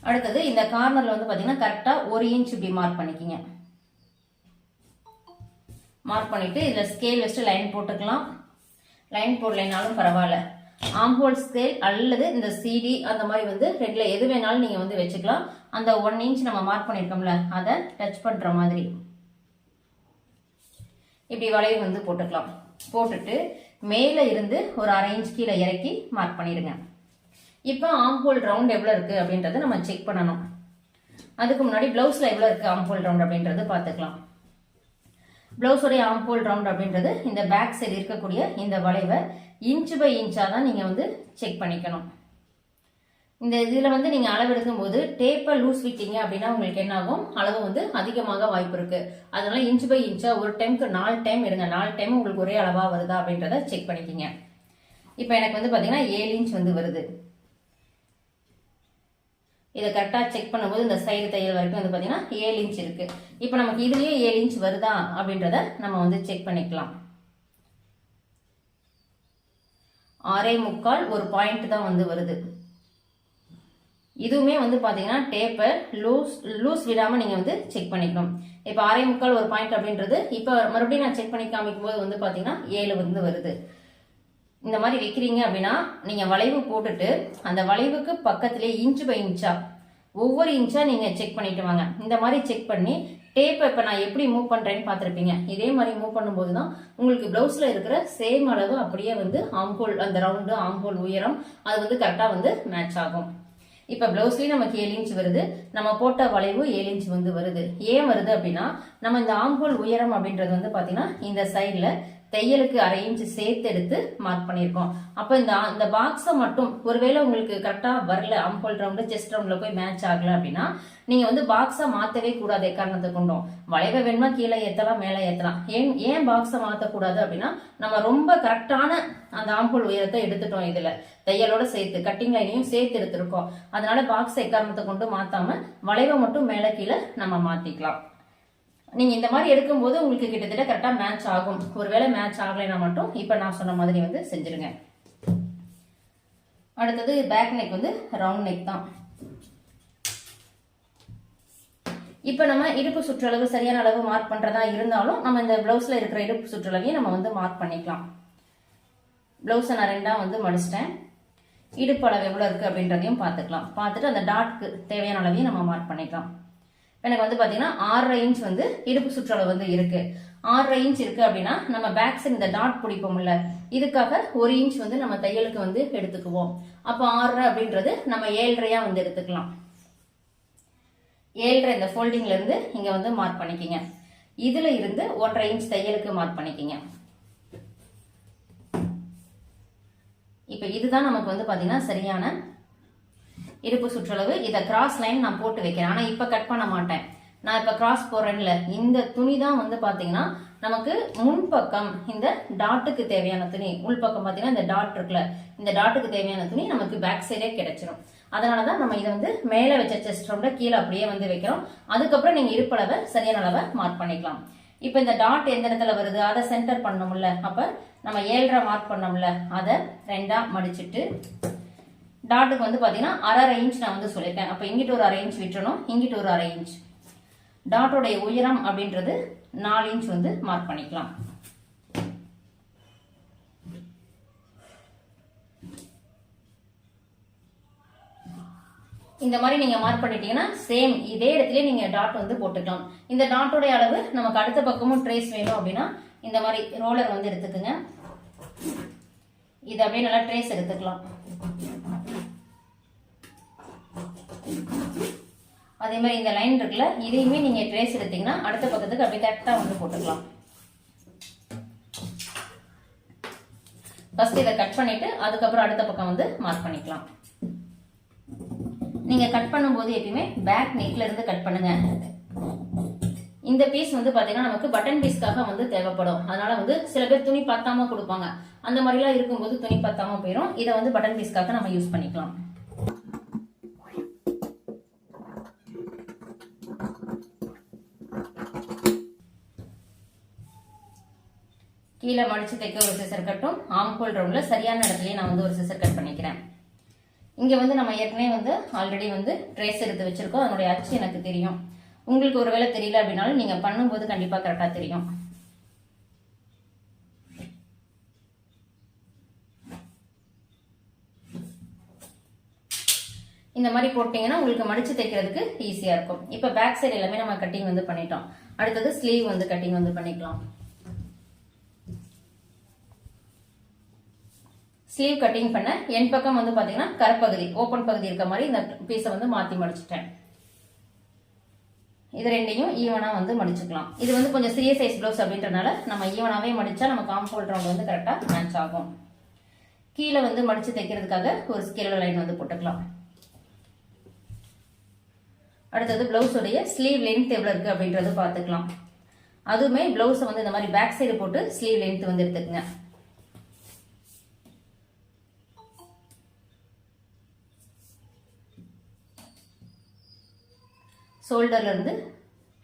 அடுத்தது இந்த கார்னர்ல வந்து பார்த்தீங்கன்னா கரெக்டாக 1 இன்ச் இப்படி மார்க் பண்ணிக்கிங்க. மார்க் பண்ணிட்டு இதில் ஸ்கேல் வச்சுட்டு லைன் போட்டுக்கலாம். லைன் போடலைனாலும் பரவாயில்ல. ஆம்ஹோல் ஸ்கேல் அல்லது இந்த சிடி அந்த மாதிரி வந்து ரெண்டில் எது வேணாலும் நீங்கள் வந்து வச்சுக்கலாம். அந்த 1 இன்ச் நம்ம மார்க் பண்ணியிருக்கோம்ல, அதை டச் பண்ணுற மாதிரி இப்படி வளைவு வந்து போட்டுக்கலாம். போட்டுட்டு மேலே இருந்து ஒரு 1/2 இன்ச் கீழே இறக்கி மார்க் பண்ணிடுங்க. இப்போ ஆம்ஹோல் ரவுண்ட் எவ்வளோ இருக்குது அப்படின்றத நம்ம செக் பண்ணணும். அதுக்கு முன்னாடி ப்ளவுஸில் எவ்வளோ இருக்குது ஆம்ஹோல் ரவுண்ட் அப்படின்றது பார்த்துக்கலாம். ப்ளவுஸோடைய ஆம்ஹோல் ரவுண்ட் அப்படின்றது இந்த பேக் சைடு இருக்கக்கூடிய இந்த வளைவை இன்ச் பை இன்ச்சாக தான் நீங்கள் வந்து செக் பண்ணிக்கணும். இந்த இதில் வந்து நீங்கள் அளவு எடுக்கும் போது டேப்பை லூஸ் விட்டீங்க அப்படின்னா உங்களுக்கு என்ன ஆகும்? அளவு வந்து அதிகமாக வாய்ப்பு இருக்கு. அதனால இன்ச் பை இன்ச்சா ஒரு டைமுக்கு 4 டைம் எடுங்க. 4 டைம் உங்களுக்கு ஒரே அளவாக வருதா அப்படின்றத செக் பண்ணிக்கிங்க. இப்போ எனக்கு வந்து பார்த்தீங்கன்னா 7 இன்ச் வந்து வருது. இதை கரெக்டாக செக் பண்ணும்போது இந்த சைடு தையல் வரைக்கும் வந்து பார்த்தீங்கன்னா 7 இன்ச் இருக்கு. இப்போ நமக்கு இதுலயே 7 இன்ச் வருதா அப்படின்றத நம்ம வந்து செக் பண்ணிக்கலாம். 6.25 ஒரு பாயிண்ட் தான் வந்து வருது. இதுவுமே வந்து பாத்தீங்கன்னா டேப்பை லூஸ் விடாம நீங்க வந்து செக் பண்ணிக்கணும். இப்ப 6.25 ஒரு பாயிண்ட் அப்படின்றது இப்ப மறுபடியும் நான் செக் பண்ணி காமிக்கும் போது வந்து பாத்தீங்கன்னா 7 வந்து வருது. இந்த மாதிரி வைக்கிறீங்க அப்படின்னா நீங்க வளைவு போட்டுட்டு அந்த வளைவுக்கு பக்கத்திலே இன்ச் பை இன்ச்சா ஒவ்வொரு இன்ச்சா நீங்க செக் பண்ணிட்டு வாங்க. இந்த மாதிரி செக் பண்ணி டேப்பை இப்ப நான் எப்படி மூவ் பண்றேன்னு பாத்திருப்பீங்க. இதே மாதிரி மூவ் பண்ணும்போது தான் உங்களுக்கு பிளவுஸ்ல இருக்கிற சேம் அளவு அப்படியே வந்து ஆம்ஹோல் அந்த ரவுண்டு ஆம்ஹோல் உயரம் அது வந்து கரெக்டா வந்து மேட்ச் ஆகும். இப்ப பிளவுஸ்லயும் நமக்கு 7 இன்ச் வருது. நம்ம போட்ட வளைவு 7 இன்ச் வந்து வருது. ஏன் வருது அப்படின்னா நம்ம இந்த ஆம்ஹோல் உயரம் அப்படின்றது வந்து பாத்தீங்கன்னா இந்த சைட்ல தையலுக்கு 1/2 இன்ச் சேர்த்து எடுத்து மார்க் பண்ணிருக்கோம். அப்ப இந்த பாக்ஸை மட்டும் ஒருவேளை உங்களுக்கு கரெக்டா வரல, ஆம்ஹோல் ரவுண்டு செஸ்ட் ரவுண்ட்ல போய் மேட்ச் ஆகல அப்படின்னா நீங்க வந்து பாக்ஸை மாத்தவே கூடாது. காரணத்தை கொண்டோம் வளைவை வேணுமா கீழே ஏத்தலாம் மேலே ஏத்தலாம். ஏன் பாக்ஸை மாத்தக்கூடாது அப்படின்னா நம்ம ரொம்ப கரெக்டான அந்த ஆம்ஹோல் உயரத்தை எடுத்துட்டோம். இதுல தையலோட சேர்த்து கட்டிங் லைனையும் சேர்த்து எடுத்திருக்கோம். அதனால பாக்ஸை எக்காரணத்தை கொண்டு மாத்தாம வளைவை மட்டும் மேலே கீழே நம்ம மாத்திக்கலாம். நீங்க இந்த மாதிரி எடுக்கும்போது உங்களுக்கு கிட்டத்தட்ட கரெக்டா மேட்ச் ஆகும். ஒருவேளை மேட்ச் ஆகலைன்னா மட்டும் இப்ப நான் சொன்ன மாதிரி வந்து செஞ்சிருங்க. அடுத்தது பேக் நெக் வந்து ரவுண்ட் நெக் தான். இப்ப நம்ம இடுப்பு சுற்றளவு சரியான அளவு மார்க் பண்றதா இருந்தாலும் நம்ம இந்த பிளவுஸ்ல இருக்கிற இடுப்பு சுற்றளவையும் நம்ம வந்து மார்க் பண்ணிக்கலாம். பிளவுஸை நான் 2ஆ வந்து மடிச்சிட்டேன். இடுப்பு அளவு எவ்வளவு இருக்கு அப்படின்றதையும் பார்த்துக்கலாம். பார்த்துட்டு அந்த டாட்க்கு தேவையான அளவையும் நம்ம மார்க் பண்ணிக்கலாம். எனக்கு வந்து பாத்தீங்கன்னா 6.5 இன்ச் வந்து இடுப்பு சுற்றளவு வந்து இருக்கு. 6.5 இன்ச் இருக்கு அப்படின்னா நம்ம பேக் சைடு இந்த டாட் பிடிப்போம்ல, இதுக்காக 1 இன்ச் வந்து நம்ம தையலுக்கு வந்து எடுத்துக்குவோம். அப்போ 6.5 அப்படின்றது நம்ம 7.5 வந்து எடுத்துக்கலாம். 7.5 இந்த ஃபோல்டிங்ல இருந்து இங்க வந்து மார்க் பண்ணிக்கிங்க. இதுல இருந்து 1.5 இன்ச் தையலுக்கு மார்க் பண்ணிக்கிங்க. இப்ப இதுதான் நமக்கு வந்து பாத்தீங்கன்னா சரியான இடுப்பு சுற்றளவு. இதை கிராஸ் லைன் நான் போட்டு வைக்கிறேன். ஆனா இப்ப கட் பண்ண மாட்டேன். நான் இப்ப கிராஸ் போடுறேன்ல, இந்த துணி தான் வந்து பாத்தீங்கன்னா நமக்கு முன்பக்கம் இந்த டாட்டுக்கு தேவையான துணி. உள்பக்கம் பாத்தீங்கன்னா இந்த டாட் இருக்குல்ல, இந்த டாட்டுக்கு தேவையான துணி நமக்கு பேக் சைடே கிடைச்சிடும். அதனாலதான் நம்ம இதை வந்து மேல வச்ச செஸ்ட் ரவுண்ட கீழே அப்படியே வந்து வைக்கிறோம். அதுக்கப்புறம் நீங்க இடுப்பளவை சரியான அளவை மார்க் பண்ணிக்கலாம். இப்ப இந்த டாட் எந்த இடத்துல வருது அதை சென்டர் பண்ணணும்ல, அப்ப நம்ம 7.5 மார்க் பண்ணோம்ல, அதை 2ஆ மடிச்சுட்டு டாட்டுக்கு வந்து பாத்தீங்கன்னா 1/2 இன்ச் நான் வந்து சொல்லியிருக்கேன். அப்ப இங்கிட்டு ஒரு 1/2 இன்ச் விட்டுறணும், இங்கிட்டு ஒரு 1/2 இன்ச். டாட்டோடைய உயரம் அப்படின்றது 4 இன்ச் வந்து மார்க் பண்ணிக்கலாம். இந்த மாதிரி நீங்க மார்க் பண்ணிட்டீங்கன்னா சேம் இதே இடத்துல நீங்க டாட் வந்து போட்டுக்கலாம். இந்த டாட்டோடைய அளவு நமக்கு அடுத்த பக்கமும் ட்ரேஸ் வேணும் அப்படின்னா இந்த மாதிரி ரோலர் வந்து எடுத்துக்கோங்க. இது அப்படியே நல்லா ட்ரேஸ் எடுத்துக்கலாம். அதே மாதிரி இந்த லைன் இருக்குல்ல, இதையுமே நீங்க ட்ரேஸ் எடுத்தீங்கன்னா அடுத்த பக்கத்துக்கு அப்படியே கரெக்டா வந்து போட்டுக்கலாம். ஃபர்ஸ்ட் இதை கட் பண்ணிட்டு அதுக்கப்புறம் அடுத்த பக்கம் வந்து மார்க் பண்ணிக்கலாம். நீங்க கட் பண்ணும்போது எப்பயுமே பேக் நெக்ல இருந்து கட் பண்ணுங்க. இந்த பீஸ் வந்து பாத்தீங்கன்னா நமக்கு பட்டன் பீஸ்க்காக வந்து தேவைப்படும். அதனால வந்து சில பேர் துணி பத்தாம கொடுப்பாங்க. அந்த மாதிரிலாம் இருக்கும்போது துணி பத்தாம போயிடும். இதை வந்து பட்டன் பீஸ்க்காக நம்ம யூஸ் பண்ணிக்கலாம். கீழே மடிச்சு தைக்க ஒரு சிசர் கட்டும், ஆம்ஹோல் ரவுண்ட்ல சரியான இடத்துலயே நான் வந்து ஒரு சிசர் கட் பண்ணிக்கிறேன். இங்க வந்து நம்ம ஏற்கனவே வந்து ஆல்ரெடி வந்து ட்ரேஸ் எடுத்து வச்சிருக்கோம். அதனுடைய அச்சு எனக்கு தெரியும். உங்களுக்கு ஒருவேளை தெரியல அப்படின்னாலும் நீங்க பண்ணும்போது கண்டிப்பா கரெக்டா தெரியும். இந்த மாதிரி போட்டீங்கன்னா உங்களுக்கு மடிச்சு தைக்கிறதுக்கு ஈஸியா இருக்கும். இப்ப பேக் சைடு எல்லாமே நம்ம கட்டிங் வந்து பண்ணிட்டோம். அடுத்தது ஸ்லீவ் வந்து கட்டிங் வந்து பண்ணிக்கலாம். ஸ்லீவ் கட்டிங் பண்ண என் பக்கம் வந்து பாத்தீங்கன்னா கரப்பகுதி ஓபன் பகுதி இருக்க மாதிரி இந்த பீஸை வந்து மாத்தி மடிச்சிட்டேன். இது ரெண்டையும் ஈவனா வந்து மடிச்சுக்கலாம். இது வந்து கொஞ்சம் சிறிய சைஸ் ப்ளவுஸ் அப்படின்றனால நம்ம ஈவனாவே மடிச்சா நமக்கு ஆம்ஹோல் ரவுண்ட் வந்து கரெக்டா மேட்ச் ஆகும். கீழே வந்து மடிச்சு தைக்கிறதுக்காக ஒரு ஸ்கேலோ லைன் வந்து போட்டுக்கலாம். அடுத்தது பிளவுஸோடைய ஸ்லீவ் லென்த் எவ்வளவு இருக்கு அப்படின்றது பாத்துக்கலாம். அதுவுமே பிளவுஸை வந்து இந்த மாதிரி பேக் சைடு போட்டு ஸ்லீவ் லென்த் வந்து எடுத்துக்கங்க. ஷோல்டர்ல இருந்து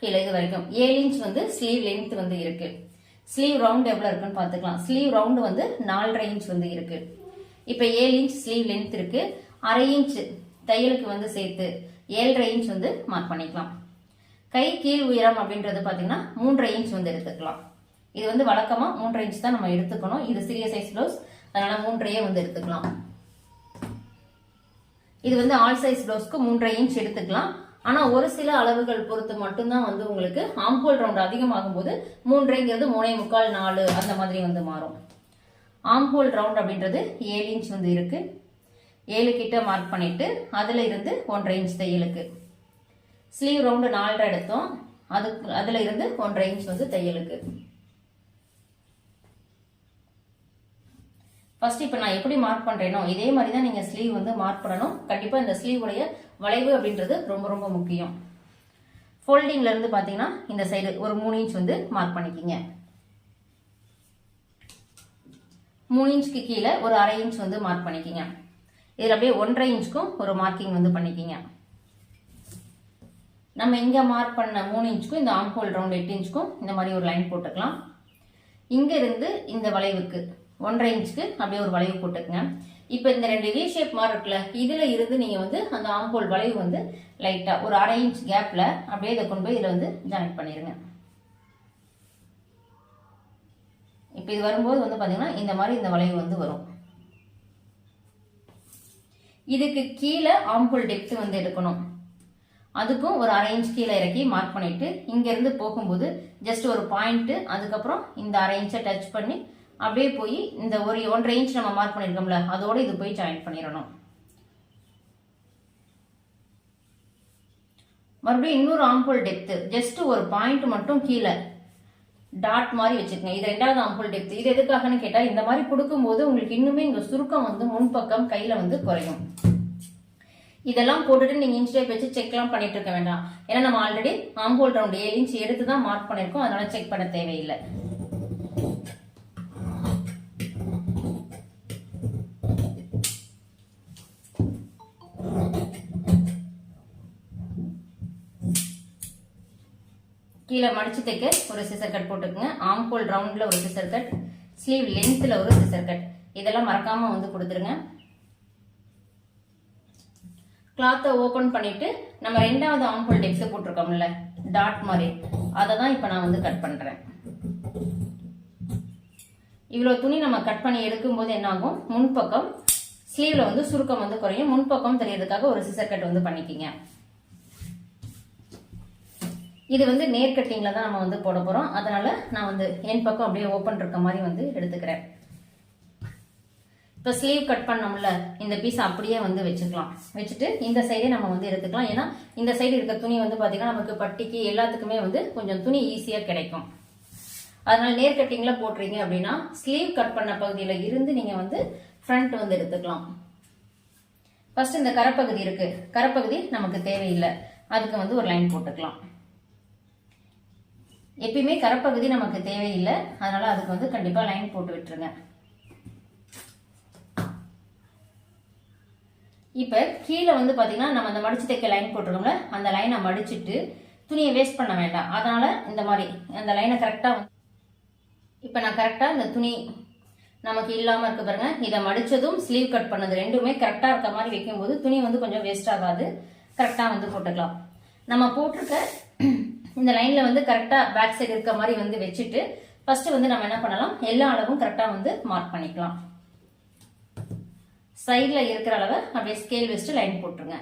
கீழே இது வரைக்கும் 7 இன்ச் வந்து ஸ்லீவ் லென்த் வந்து இருக்கு. ஸ்லீவ் ரவுண்ட் எவ்வளவு இருக்குன்னு பாத்துக்கலாம். ஸ்லீவ் ரவுண்ட் வந்து 4.5 இன்ச் வந்து இருக்கு. இப்ப 7 இன்ச் ஸ்லீவ் லென்த் இருக்கு. 1/2 இன்ச் தையலுக்கு வந்து சேர்த்து 7.5 இன்ச் வந்து மார்க் பண்ணிக்கலாம். கை கீழ் உயரம் அப்படின்றது பாத்தீங்கன்னா 3.5 இன்ச் வந்து எடுத்துக்கலாம். இது வந்து வழக்கமா 3.5 இன்ச் தான் நம்ம எடுத்துக்கணும். இது சிறிய சைஸ் பிளவுஸ், அதனால 3.5 வந்து எடுத்துக்கலாம். இது வந்து ஆல் சைஸ் பிளவுஸ்க்கு 3.5 இன்ச் எடுத்துக்கலாம். ஆனா ஒரு சில அளவுகள் பொறுத்து மட்டும்தான் வந்து உங்களுக்கு ஆம்ஹோல் ரவுண்ட் அதிகமாகும் போது 3.5ங்கிறது 3.25 4 அந்த மாதிரி வந்து மாறும். ஆம்ஹோல் ரவுண்ட் அப்படின்றது 7 இன்ச் வந்து இருக்கு. 7 கிட்ட மார்க் பண்ணிட்டு அதுல இருந்து 1.5 இன்ச் தையலுக்கு. ஸ்லீவ் ரவுண்ட் 4.5 எடுத்தோம். அதுல இருந்து 1.5 இன்ச் வந்து தையலுக்கு. ஃபர்ஸ்ட் இப்ப நான் எப்படி மார்க் பண்றேனோ இதே மாதிரி தான் நீங்க ஸ்லீவ் வந்து மார்க் பண்ணணும். கண்டிப்பா இந்த ஸ்லீவ் உடைய வளைவு அப்படின்றது ரொம்ப ரொம்ப முக்கியம். ஃபோல்டிங்ல இருந்து பாத்தீங்கன்னா இந்த சைடு ஒரு 3 இன்ச் வந்து மார்க் பண்ணிக்கிங்க. 3 இன்ச்சுக்கு கீழே ஒரு 1/2 இன்ச் வந்து மார்க் பண்ணிக்கிங்க. இதுல அப்படியே 1.5 இன்ச்சுக்கும் ஒரு மார்க்கிங் வந்து பண்ணிக்கிங்க. நம்ம இங்க மார்க் பண்ண 3 இன்ச்சுக்கும் இந்த ஆம்ஹோல் ரவுண்ட் 8 இன்ச்சுக்கும் இந்த மாதிரி ஒரு லைன் போட்டுக்கலாம். இங்க இருந்து இந்த வளைவுக்கு 1.5 இன்ச்சுக்கு அப்படியே ஒரு வளைவு போட்டுக்குங்க. இப்ப இந்த 2 வி ஷேப் மாதிரி இருக்குல்ல, இதுல இருந்து நீங்க வந்து அந்த ஆம்ஹோல் வளைவு வந்து லைட்டா ஒரு 1/2 இன்ச் கேப்ல அப்படியே இதை கொண்டு போய் இதுல வந்து ஜாயின் பண்ணிருங்க. இப்ப இது வரும்போது வந்து பாத்தீங்கன்னா இந்த மாதிரி இந்த வளைவு வந்து வரும். இதுக்கு கீழே ஆம்ஹோல் டெப்த் வந்து எடுக்கணும். அதுக்கும் ஒரு 1/2 இன்ச் கீழே இறக்கி மார்க் பண்ணிட்டு இங்க இருந்து போகும்போது ஜஸ்ட் ஒரு பாயிண்ட், அதுக்கப்புறம் இந்த 1/2 இன்ச்சை டச் பண்ணி அப்படியே போய் இந்த ஒரு 1.5 இன்ச் நம்ம மார்க் பண்ணிருக்கோம்ல அதோட இது போய் ஜாயின் பண்ணிடணும். மறுபடியும் இன்னொரு ஆம்ஹோல் டெப்த் ஜஸ்ட் ஒரு பாயிண்ட் மட்டும் கீழே டாட் மாதிரி வச்சுக்கோங்க. இது 2வது ஆம்ஹோல் டெப்த். இது எதுக்காகன்னு கேட்டா இந்த மாதிரி கொடுக்கும்போது உங்களுக்கு இன்னுமே இங்க சுருக்கம் வந்து முன்பக்கம் கையில வந்து குறையும். இதெல்லாம் போட்டுட்டு நீங்க இன்ச் டேப் வச்சு செக் எல்லாம் பண்ணிட்டு இருக்க வேண்டாம். ஏன்னா நம்ம ஆல்ரெடி ஆம்ஹோல் ரவுண்ட் 7 இன்ச் எடுத்து தான் மார்க் பண்ணிருக்கோம். அதனால செக் பண்ண தேவையில்லை. கீழே மடிச்சு தைக்க ஒரு சிசர் கட் போட்டுக்கோங்க. ஆம்ஹோல் ரவுண்ட்ல ஒரு சிசர் கட், ஸ்லீவ் லென்த்ல ஒரு சிசர் கட், இதெல்லாம் மறக்காம வந்து கொடுத்துருங்க. கிளாத்தை ஓபன் பண்ணிட்டு நம்ம 2வது ஆம்ஹோல் டெப்த் போட்டிருக்கோம்ல டாட் மாதிரி, அதை தான் இப்ப நான் வந்து கட் பண்றேன். இவ்வளவு துணி நம்ம கட் பண்ணி எடுக்கும் போது என்ன ஆகும், முன்பக்கம் ஸ்லீவ்ல வந்து சுருக்கம் வந்து குறையும். முன்பக்கம் தெரியறதுக்காக ஒரு சிசர் கட் வந்து பண்ணிக்கிங்க. இது வந்து நேர் கட்டிங்ல தான் நம்ம வந்து போட போறோம். அதனால நான் வந்து என் பக்கம் அப்படியே ஓபன் இருக்க மாதிரி வந்து எடுத்துக்கிறேன். இப்போ ஸ்லீவ் கட் பண்ணோம்ல, இந்த பீஸ் அப்படியே வந்து வச்சுக்கலாம். வச்சுட்டு இந்த சைடே நம்ம வந்து எடுத்துக்கலாம். ஏன்னா இந்த சைடு இருக்க துணி வந்து பார்த்தீங்கன்னா நமக்கு பட்டிக்கு எல்லாத்துக்குமே வந்து கொஞ்சம் துணி ஈஸியாக கிடைக்கும். அதனால நேர் கட்டிங்ல போடுறீங்க அப்படின்னா ஸ்லீவ் கட் பண்ண பகுதியில இருந்து நீங்க வந்து ஃப்ரண்ட் வந்து எடுத்துக்கலாம். ஃபர்ஸ்ட் இந்த கரப்பகுதி இருக்கு, கரப்பகுதி நமக்கு தேவையில்லை, அதுக்கு வந்து ஒரு லைன் போட்டுக்கலாம். எப்பயுமே கரப்பகுதி நமக்கு தேவையில்லை, அதனால அதுக்கு வந்து கண்டிப்பா லைன் போட்டு விட்டுருங்க. இப்ப கீழே வந்து பாத்தீங்கன்னா நம்ம அந்த மடிச்சு தைக்க லைன் போட்டுருக்கோம்ல, அந்த லைனை மடிச்சுட்டு துணியை வேஸ்ட் பண்ண வேண்டாம். அதனால இந்த மாதிரி அந்த லைனை கரெக்டா இப்ப நான் கரெக்டா இந்த துணி நமக்கு இல்லாம இருக்கு பாருங்க, இதை மடிச்சதும் ஸ்லீவ் கட் பண்ணது ரெண்டுமே கரெக்டா இருக்க மாதிரி வைக்கும் போது துணி வந்து கொஞ்சம் வேஸ்ட் ஆகாது. கரெக்டா வந்து போட்டுக்கலாம். நம்ம போட்டிருக்க இந்த லைன்ல வந்து கரெக்டா பேக் சைடு இருக்க மாதிரி வந்து வச்சுட்டு ஃபர்ஸ்ட் வந்து நம்ம என்ன பண்ணலாம், எல்லா அளவும் கரெக்டா வந்து மார்க் பண்ணிக்கலாம். சைட்ல இருக்கிற அளவை அப்படியே ஸ்கேல் வச்சுட்டு லைன் போட்டுருங்க.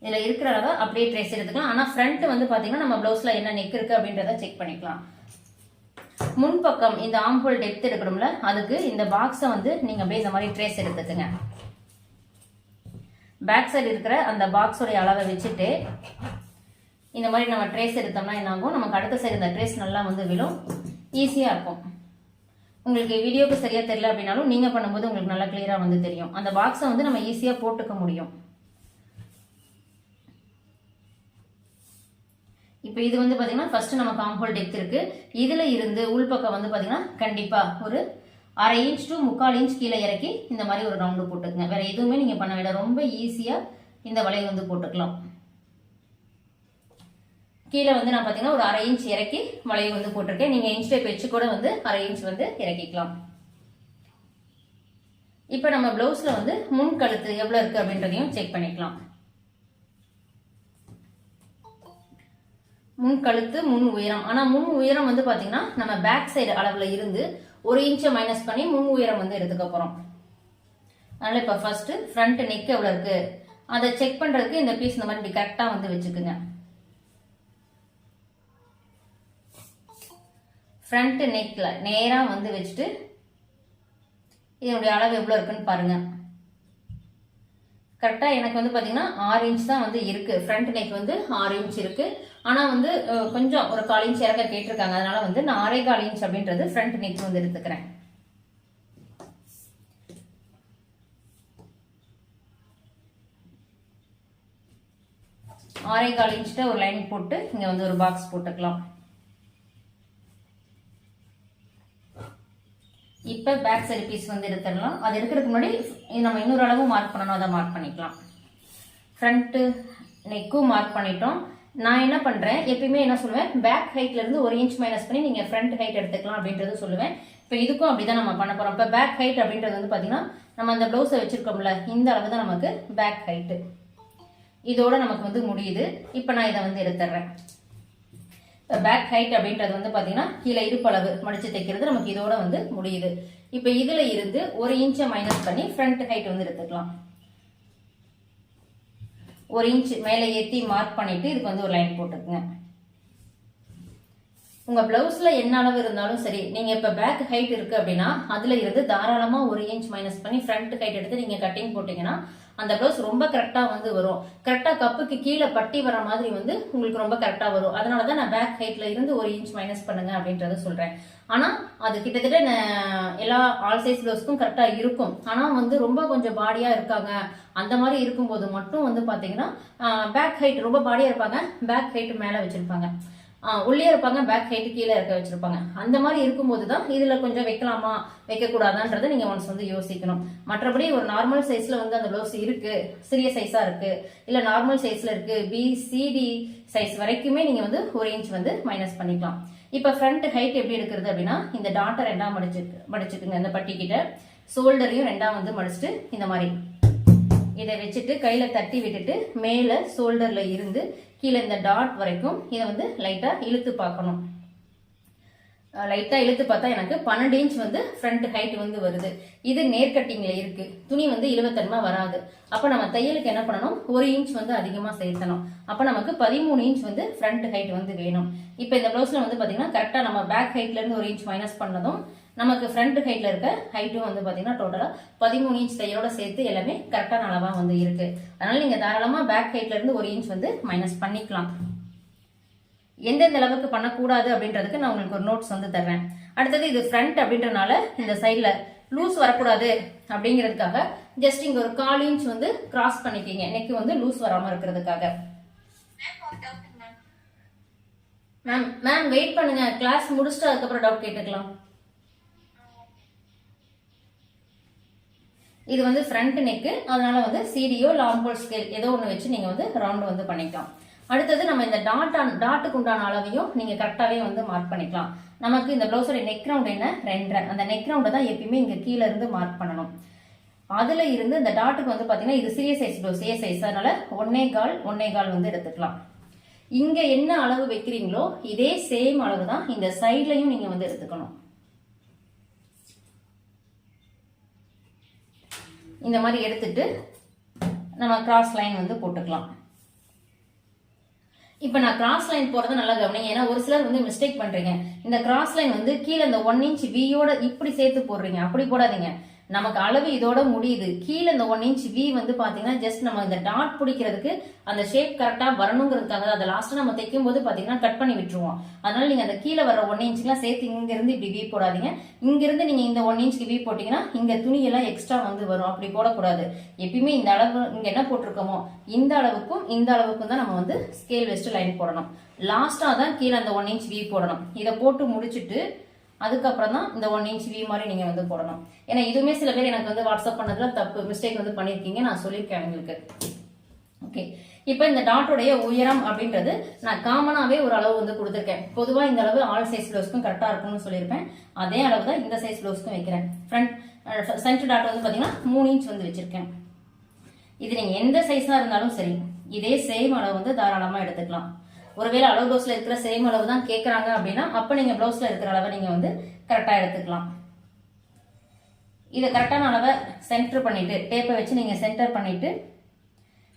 இதுல இருக்கிற அளவை அப்படியே ட்ரேஸ் எடுத்துக்கலாம். ஆனா ஃப்ரண்ட் வந்து பாத்தீங்கன்னா நம்ம பிளவுஸ்ல என்ன நெக் இருக்கு அப்படின்றத செக் பண்ணிக்கலாம். முன்பக்கம் இந்த ஆம்போல் டெப்த் எடுக்கணும்ல, அதுக்கு இந்த பாக்ஸை வந்து நீங்க அப்படியே இந்த மாதிரி ட்ரேஸ் எடுத்துக்கங்க. பேக் சைடு இருக்கிற அந்த பாக்ஸோடைய அளவை வச்சுட்டு இந்த மாதிரி நம்ம ட்ரேஸ் எடுத்தோம்னா என்ன ஆகும், நமக்கு அடுத்த சைடு இந்த ட்ரேஸ் நல்லா வந்து விழும், ஈஸியா இருக்கும். உங்களுக்கு வீடியோக்கு சரியா தெரியல அப்படின்னாலும் நீங்க பண்ணும்போது உங்களுக்கு நல்லா கிளியரா வந்து தெரியும். அந்த பாக்ஸை வந்து நம்ம ஈஸியா போட்டுக்க முடியும். இப்போ இது வந்து பாத்தீங்கன்னா ஃபர்ஸ்ட் நமக்கு ஆம்போல் டெப்த் இருக்கு, இதுல இருந்து உள்பக்கம் வந்து பாத்தீங்கன்னா கண்டிப்பா ஒரு 1/2 இன்ச் to 3/4 இன்ச் கீழே இறக்கி இந்த மாதிரி ஒரு ரவுண்டு போட்டுக்கங்க. வேற எதுவுமே நீங்க பண்ண வேண்டாம், ரொம்ப ஈஸியா இந்த வளைவு வந்து போட்டுக்கலாம். கீழே வந்து நான் பாத்தீங்கன்னா ஒரு 1/2 இன்ச் இறக்கி வளைவு வந்து போட்டிருக்கேன். நீங்க இன்ச் டேப் வச்சு கூட வந்து 1/2 இன்ச் வந்து இறக்கிக்கலாம். இப்ப நம்ம பிளவுஸ்ல வந்து முன் கழுத்து எவ்வளவு இருக்கு அப்படின்றதையும் செக் பண்ணிக்கலாம். முன் கழுத்து முன் உயரம், ஆனா முன் உயரம் வந்து பாத்தீங்கன்னா நம்ம பேக் சைடு அளவுல இருந்து 1 இன்ச்சை மைனஸ் பண்ணி முன் உயரம் வந்து எடுத்துக்க போறோம். அதனால இப்ப ஃபர்ஸ்ட் ஃப்ரண்ட் நெக் எவ்வளவு இருக்கு அதை செக் பண்றதுக்கு இந்த பீஸ் இந்த மாதிரி கரெக்டா வந்து வச்சுக்குங்க. ஃப்ரண்ட் நெக்ல நேரா வந்து வச்சுட்டு இதனுடைய அளவு எவ்வளவு இருக்குன்னு பாருங்க. கரெக்டா எனக்கு வந்து பாத்தீங்கன்னா 6 இன்ச் தான் வந்து இருக்கு. ஃப்ரண்ட் நெக் வந்து 6 இன்ச் இருக்கு. ஆனா வந்து கொஞ்சம் ஒரு 1/4 இன்ச் இறக்க கேட்டிருக்காங்க, அதனால வந்து நான் 1/4 இன்ச் அப்படின்றது ஃப்ரண்ட் நெக் வந்து எடுத்துக்கிறேன். ஆறே கால் இன்ச்ல ஒரு லைன் போட்டு இங்க வந்து ஒரு பாக்ஸ் போட்டுக்கலாம். இப்ப பேக் சைடு பீஸ் வந்து எடுத்துடலாம். அது எடுக்கிறதுக்கு முன்னாடி நம்ம இன்னொரு அளவு மார்க் பண்ணணும், அதை மார்க் பண்ணிக்கலாம். ஃப்ரண்ட் நெக்கும் மார்க் பண்ணிட்டோம். நான் என்ன பண்றேன், எப்பயுமே என்ன சொல்லுவேன், பேக் ஹைட்ல இருந்து 1 இன்ச் மைனஸ் பண்ணி நீங்க ஃப்ரண்ட் ஹைட் எடுத்துக்கலாம் அப்படின்றது சொல்லுவேன். இப்ப இதுக்கும் அப்படிதான் நம்ம பண்ண போறோம். இப்ப பேக் ஹைட் அப்படின்றது வந்து பாத்தீங்கன்னா நம்ம அந்த பிளவுஸை வச்சிருக்கோம்ல, இந்த அளவு தான் நமக்கு பேக் ஹைட். இதோட நமக்கு வந்து முடியுது. இப்ப நான் இதை வந்து எடுத்துறேன். பேக் ஹைட் அப்படின்றது வந்து பாத்தீங்கன்னா கீழே இடுப்பளவு மடிச்சு தைக்கிறது நமக்கு இதோட வந்து முடியுது. இப்ப இதுல இருந்து 1 இன்ச்சை மைனஸ் பண்ணி ஃப்ரண்ட் ஹைட் வந்து எடுத்துக்கலாம். 1 இன்ச் மேல ஏத்தி மார்க் பண்ணிட்டு இதுக்கு வந்து ஒரு லைன் போட்டுக்குங்க. உங்க பிளவுஸ்ல என்ன அளவு இருந்தாலும் சரி, நீங்க இப்ப பேக் ஹைட் இருக்கு அப்படின்னா அதுல இருந்து தாராளமா 1 இன்ச் மைனஸ் பண்ணி ஃப்ரண்ட் ஹைட் எடுத்து நீங்க கட்டிங் போட்டீங்கன்னா அந்த பிளவுஸ் ரொம்ப கரெக்டா வந்து வரும். கரெக்டா கப்புக்கு கீழே பட்டி வர மாதிரி வந்து உங்களுக்கு ரொம்ப கரெக்டா வரும். அதனாலதான் நான் பேக் ஹைட்ல இருந்து 1 இன்ச் மைனஸ் பண்ணுங்க அப்படின்றத சொல்றேன். ஆனா அது கிட்டத்தட்ட எல்லா ஆல் சைஸ் பிளவுஸ்க்கும் கரெக்டா இருக்கும். ஆனா வந்து ரொம்ப கொஞ்சம் பாடியா இருக்காங்க, அந்த மாதிரி இருக்கும்போது மட்டும் வந்து பாத்தீங்கன்னா பேக் ஹைட் ரொம்ப பாடியா இருப்பாங்க, பேக் ஹைட் மேல வச்சிருப்பாங்க, உள்ளே இருப்பாங்க, பேக் ஹைட் கீழே இருக்க வச்சிருப்பாங்க. அந்த மாதிரி இருக்கும்போது தான் இதுல கொஞ்சம் வைக்கலாமா வைக்க கூடாதான்றதை நீங்க ஒன்ஸ் வந்து யோசிக்கணும். மற்றபடி ஒரு நார்மல் சைஸ்ல வந்து அந்த பிளவுஸ் இருக்கு, சிறிய சைஸா இருக்கு, இல்ல நார்மல் சைஸ்ல இருக்கு, BCD சைஸ் வரைக்குமே நீங்க வந்து 1 இன்ச் வந்து மைனஸ் பண்ணிக்கலாம். இப்ப ஃப்ரண்ட் ஹைட் எப்படி எடுக்கிறது அப்படின்னா இந்த டாட்டை 2ஆ மடிச்சுக்குங்க. இந்த பட்டி கிட்ட ஷோல்டரையும் 2ஆ வந்து மடிச்சுட்டு இந்த மாதிரி இதை வச்சுட்டு கையில தட்டி விட்டுட்டு மேல ஷோல்டர்ல இருந்து கீழே இந்த டாட் வரைக்கும் இதை வந்து லைட்டா இழுத்து பார்க்கணும். லைட்டா இழுத்து பார்த்தா எனக்கு 12 இன்ச் வந்து ஃப்ரண்ட் ஹைட் வந்து வருது. இது நேர் கட்டிங்ல இருக்கு. துணி வந்து இழுவத்தன்மை வராது. அப்ப நம்ம தையலுக்கு என்ன பண்ணணும், 1 இன்ச் வந்து அதிகமா சேர்த்தணும். அப்ப நமக்கு 13 இன்ச் வந்து ஃப்ரண்ட் ஹைட் வந்து வேணும். இப்ப இந்த பிளவுஸ்ல வந்து பாத்தீங்கன்னா கரெக்டா நம்ம பேக் ஹைட்ல இருந்து 1 இன்ச் மைனஸ் பண்ணதும் நமக்கு ஃப்ரண்ட் ஹைட்ல இருக்க ஹைட்டும் வந்து பாத்தீங்கன்னா டோட்டலா 13 இன்ச் தையலோட சேர்த்து எல்லாமே கரெக்டான அளவா வந்து இருக்கு. அதனால நீங்க தாராளமா பேக் ஹைட்ல இருந்து 1 இன்ச் வந்து மைனஸ் பண்ணிக்கலாம். எந்தெந்த அளவுக்கு பண்ணக்கூடாது அப்படின்றதுக்கு நான் உங்களுக்கு ஒரு நோட்ஸ் வந்து தர்றேன். அடுத்தது இது ஃப்ரண்ட் அப்படின்றனால இந்த சைட்ல லூஸ் வரக்கூடாது அப்படிங்கிறதுக்காக ஜஸ்ட் இங்க ஒரு 1/4 இன்ச் வந்து கிராஸ் பண்ணிக்கிங்க, நெக் வந்து லூஸ் வராம இருக்கிறதுக்காக. மேம் வெயிட் பண்ணுங்க, கிளாஸ் முடிச்சுட்டு அதுக்கப்புறம் டவுட் கேட்டுக்கலாம். இது வந்து ஃப்ரண்ட் நெக், அதனால வந்து சிடியோ லாங் ஹோல் ஸ்கேல் ஏதோ ஒன்று வச்சு நீங்க வந்து ரவுண்ட் வந்து பண்ணிக்கலாம். அடுத்தது நம்ம இந்த டாட்டுக்கு உண்டான அளவையும் நீங்க கரெக்டாவே வந்து மார்க் பண்ணிக்கலாம். நமக்கு இந்த பிளவுஸோட நெக் ரவுண்ட் என்ன 2.5, அந்த நெக் ரவுண்டை தான் எப்பயுமே இங்க கீழே இருந்து மார்க் பண்ணணும். அதுல இருந்து இந்த டாட்டுக்கு வந்து பாத்தீங்கன்னா இது சிறிய சைஸ் பிளவுஸ், ஏ சைஸ், அதனால 1.25 வந்து எடுத்துக்கலாம். இங்க என்ன அளவு வைக்கிறீங்களோ இதே சேம் அளவு தான் இந்த சைட்லயும் நீங்க வந்து எடுத்துக்கணும். இந்த மாதிரி எடுத்துட்டு நம்ம கிராஸ் லைன் வந்து போட்டுக்கலாம். இப்ப நான் கிராஸ் லைன் போறதை நல்லா கவனிங்க. ஏன்னா ஒரு சிலர் வந்து மிஸ்டேக் பண்றீங்க. இந்த கிராஸ் லைன் வந்து கீழே இந்த 1 இன்ச் வியோட இப்படி சேர்த்து போடுறீங்க, அப்படி போடாதீங்க. நமக்கு அளவு இதோட முடியுது. கீழே இந்த 1 இன்ச் வி வந்து பாத்தீங்கன்னா ஜஸ்ட் நம்ம இந்த டாட் பிடிக்கிறதுக்கு அந்த ஷேப் கரெக்டா வரணுங்கிறதுக்காக அதை லாஸ்ட் நம்ம தைக்கும் போது பாத்தீங்கன்னா கட் பண்ணி விட்டுருவோம். அதனால நீங்க அந்த கீழே வர 1 இன்ச்லாம் சேர்த்து இங்க இருந்து இப்படி வி போடாதீங்க. இங்க இருந்து நீங்க இந்த 1 இன்ச்க்கு வி போட்டீங்கன்னா இங்க துணி எல்லாம் எக்ஸ்ட்ரா வந்து வரும். அப்படி போடக்கூடாது. எப்பயுமே இந்த அளவு இங்க என்ன போட்டிருக்கோமோ இந்த அளவுக்கும் இந்த அளவுக்கும் தான் நம்ம வந்து ஸ்கேல் வெஸ்ட் லைன் போடணும். லாஸ்டா தான் கீழே அந்த 1 இன்ச் வி போடணும். இதை போட்டு முடிச்சுட்டு அதுக்கப்புறம் தான் இந்த 1 இன்ச் வி மாதிரி நீங்க வந்து போடணும். ஏன்னா இதுவுமே சில பேர் எனக்கு வந்து வாட்ஸ்அப் பண்ணதுல தப்பு மிஸ்டேக் வந்து பண்ணிருக்கீங்க, நான் சொல்லியிருக்கேன் உங்களுக்கு. ஓகே, இப்ப இந்த டாட்டோடைய உயரம் அப்படின்றது நான் காமனாவே ஒரு அளவு வந்து கொடுத்துருக்கேன். பொதுவா இந்த அளவு ஆல் சைஸ் பிளவுஸ்க்கும் கரெக்டா இருக்கும்னு சொல்லியிருப்பேன். அதே அளவு தான் இந்த சைஸ் பிளவுஸ்க்கும் வைக்கிறேன். சென்டர் டாட் வந்து பாத்தீங்கன்னா 3 இன்ச் வந்து வச்சிருக்கேன். இது நீங்க எந்த சைஸா இருந்தாலும் சரி இதே சேம் அளவு வந்து தாராளமா எடுத்துக்கலாம். ஒருவேளை அளவு பிளவுஸ்ல இருக்கிற சேம் அளவு தான் கேட்கறாங்க அப்படின்னா அப்ப நீங்க பிளவுஸ்ல இருக்கிற அளவை நீங்க வந்து கரெக்டா எடுத்துக்கலாம். இதை கரெக்டான அளவை சென்டர் பண்ணிட்டு டேப்பை வச்சு நீங்க சென்டர் பண்ணிட்டு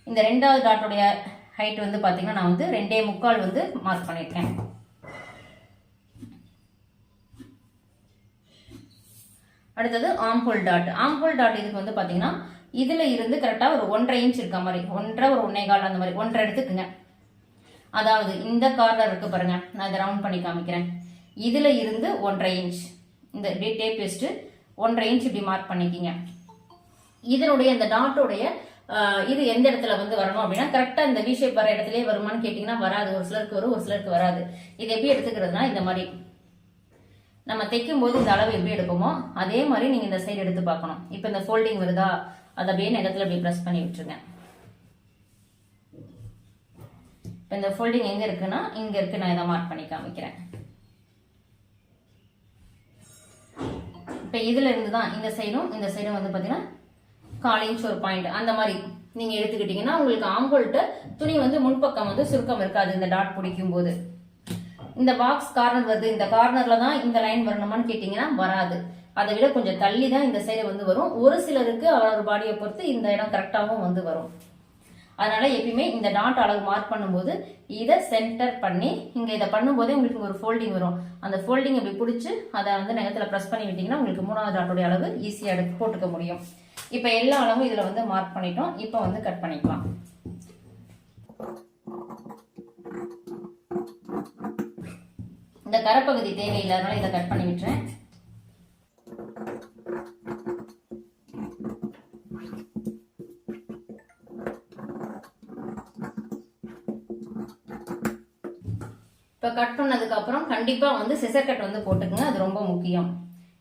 இந்த 2வது டாட்டோடைய ஹைட் வந்து பாத்தீங்கன்னா நான் வந்து 2.25 வந்து மார்க் பண்ணிருக்கேன். அடுத்தது ஆம்ஹோல் டாட். ஆம்ஹோல் டாட் இதுக்கு வந்து பாத்தீங்கன்னா இதுல இருந்து கரெக்டா ஒரு 1.5 இன்ச் இருக்க மாதிரி 1.5 ஒரு 1.25 அந்த மாதிரி 1.5 எடுத்துக்குங்க. அதாவது இந்த கார்னர் இருக்கு பாருங்க, நான் இதை ரவுண்ட் பண்ணி காமிக்கிறேன். இதுல இருந்து 1.5 இன்ச் இந்த டேப் வச்சுட்டு 1.5 இன்ச் இப்படி மார்க் பண்ணிக்கிங்க. இதனுடைய இந்த டாட்டோடைய இது எந்த இடத்துல வந்து வரணும் அப்படின்னா கரெக்டா இந்த வி ஷேப் வர இடத்துலயே வருமானு கேட்டீங்கன்னா வராது. ஒரு சிலருக்கு வரும், ஒரு சிலருக்கு வராது. இது எப்படி எடுத்துக்கிறதுனா இந்த மாதிரி நம்ம தைக்கும் போது இந்த அளவு எப்படி எடுப்போமோ அதே மாதிரி நீங்க இந்த சைடு எடுத்து பார்க்கணும். இப்ப இந்த ஃபோல்டிங் வருதா, அதை அப்படியே நகத்துல அப்படியே பிரஸ் பண்ணி விட்டுருங்க. இந்த ஃபோல்டிங் எங்க இருக்குன்னா இங்க இருக்கு, நான் இதை மார்க் பண்ணி காமிக்கிறேன். இப்ப இதுல இருந்து தான் இந்த சைடும் வந்து பாத்தீங்கன்னா 1/4 இன்ச் ஒரு பாயிண்ட் அந்த மாதிரி நீங்க எடுத்துக்கிட்டீங்கன்னா உங்களுக்கு ஆம்ஹோல்ட்ட துணி வந்து முன்பக்கம் வந்து சுருக்கம் இருக்காது. இந்த டாட் பிடிக்கும் போது இந்த பாக்ஸ் கார்னர் வருது, இந்த கார்னர்ல தான் இந்த லைன் வரணுமான்னு கேட்டீங்கன்னா வராது. அதை விட கொஞ்சம் தள்ளி தான் இந்த சைடு வந்து வரும். ஒரு சிலருக்கு அவரோட பாடியை பொறுத்து இந்த இடம் கரெக்டாகவும் வந்து வரும். அதனால எப்பயுமே இந்த டாட் அளவு மார்க் பண்ணும்போது இதை சென்டர் பண்ணி இங்க இதை பண்ணும்போதே உங்களுக்கு ஒரு ஃபோல்டிங் வரும். அந்த ஃபோல்டிங் இப்படி பிடிச்சி அதை வந்து நகத்துல பிரஸ் பண்ணி விட்டீங்கன்னா உங்களுக்கு 3வது டாட்டோட அளவு ஈஸியா எடுத்து போட்டுக்க முடியும். இப்ப எல்லா அளவும் இதுல வந்து மார்க் பண்ணிட்டோம். இப்ப வந்து கட் பண்ணிக்கலாம். இந்த கரப்பகுதி தேவையில்லாதனால இதை கட் பண்ணி விட்டுறேன். இப்ப கட் பண்ணதுக்கு அப்புறம் கண்டிப்பா வந்து சிசர் கட் வந்து போட்டுக்குங்க, அது ரொம்ப முக்கியம்.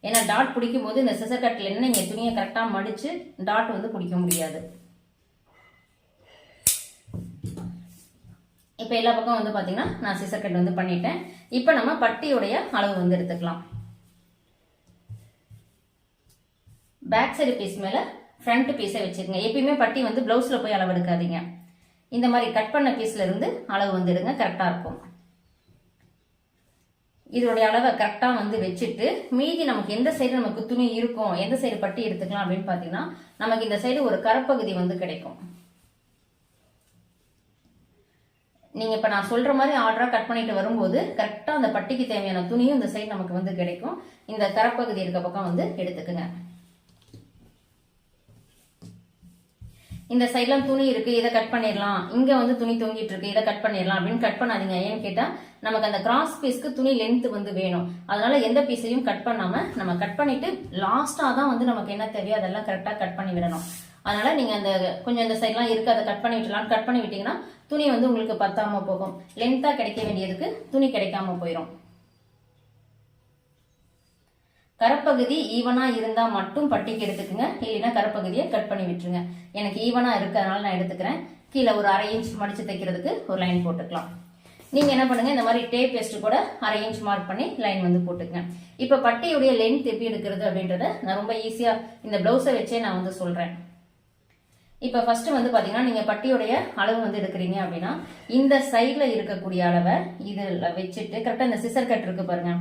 ஏன்னா டாட் பிடிக்கும் போது இந்த சிசர் கட்ல என்ன நீங்க துணியை கரெக்டா மடிச்சு டாட் வந்து பிடிக்க முடியாது. இப்ப எல்லா பக்கம் வந்து பாத்தீங்கன்னா நான் சிசர் கட் வந்து பண்ணிட்டேன். இப்ப நம்ம பட்டியுடைய அளவு வந்து எடுத்துக்கலாம். பேக் சைடு பீஸ் மேல ஃப்ரண்ட் பீஸை வச்சுக்கோங்க. எப்பயுமே பட்டி வந்து பிளவுஸ்ல போய் அளவு எடுக்காதீங்க. இந்த மாதிரி கட் பண்ண பீஸ்ல இருந்து அளவு வந்து எடுங்க, கரெக்டா இருக்கும். இதோடைய அளவை கரெக்டா வந்து வச்சுட்டு மீதி நமக்கு எந்த சைடு நமக்கு துணி இருக்கும், எந்த சைடு பட்டி எடுத்துக்கலாம் அப்படின்னு பாத்தீங்கன்னா நமக்கு இந்த சைடு ஒரு கரப்பகுதி வந்து கிடைக்கும். நீங்க இப்ப நான் சொல்ற மாதிரி ஆர்டரா கட் பண்ணிட்டு வரும்போது கரெக்டா அந்த பட்டிக்கு தேவையான துணியும் இந்த சைடு நமக்கு வந்து கிடைக்கும். இந்த கரப்பகுதி இருக்க பக்கம் வந்து எடுத்துக்குங்க. இந்த சைட்லாம் துணி இருக்கு, இதை கட் பண்ணிடலாம், இங்க வந்து துணி தொங்கிட்டு இருக்கு, இதை கட் பண்ணிடலாம் அப்படின்னு கட் பண்ணாதீங்க. ஏன்னு கேட்டா நமக்கு அந்த கிராஸ் பீஸ்க்கு துணி லென்த் வந்து வேணும். அதனால எந்த பீஸையும் கட் பண்ணாம நம்ம கட் பண்ணிட்டு லாஸ்டா தான் வந்து நமக்கு என்ன தேவையோ அதெல்லாம் கரெக்டா கட் பண்ணி விடணும். அதனால நீங்க அந்த கொஞ்சம் இந்த சைட்லாம் இருக்கு அதை கட் பண்ணி விட்டுலாம். கட் பண்ணி விட்டீங்கன்னா துணி வந்து உங்களுக்கு பத்தாம போகும். லென்த்தா கிடைக்க வேண்டியதுக்கு துணி கிடைக்காம போயிடும். கரப்பகுதி ஈவனா இருந்தா மட்டும் பட்டிக்கு எடுத்துக்குங்க, இல்லைன்னா கரப்பகுதியை கட் பண்ணி விட்டுருங்க. எனக்கு ஈவனா இருக்கிறதுனால நான் எடுத்துக்கிறேன். கீழே ஒரு 1/2 இன்ச் மடிச்சு தைக்கிறதுக்கு ஒரு லைன் போட்டுக்கலாம். நீங்க என்ன பண்ணுங்க, இந்த மாதிரி டேப் வெஸ்ட் கூட 1/2 இன்ச் மார்க் பண்ணி லைன் வந்து போட்டுக்கங்க. இப்ப பட்டியுடைய லென்த் எப்படி எடுக்கிறது அப்படின்றத நான் ரொம்ப ஈஸியா இந்த பிளவுஸை வச்சே நான் வந்து சொல்றேன். இப்ப ஃபர்ஸ்ட் வந்து பாத்தீங்கன்னா நீங்க பட்டியுடைய அளவு வந்து எடுக்கிறீங்க அப்படின்னா இந்த சைட்ல இருக்கக்கூடிய அளவை இதுல வச்சுட்டு கரெக்டா இந்த சிசர் கட் இருக்கு பாருங்க,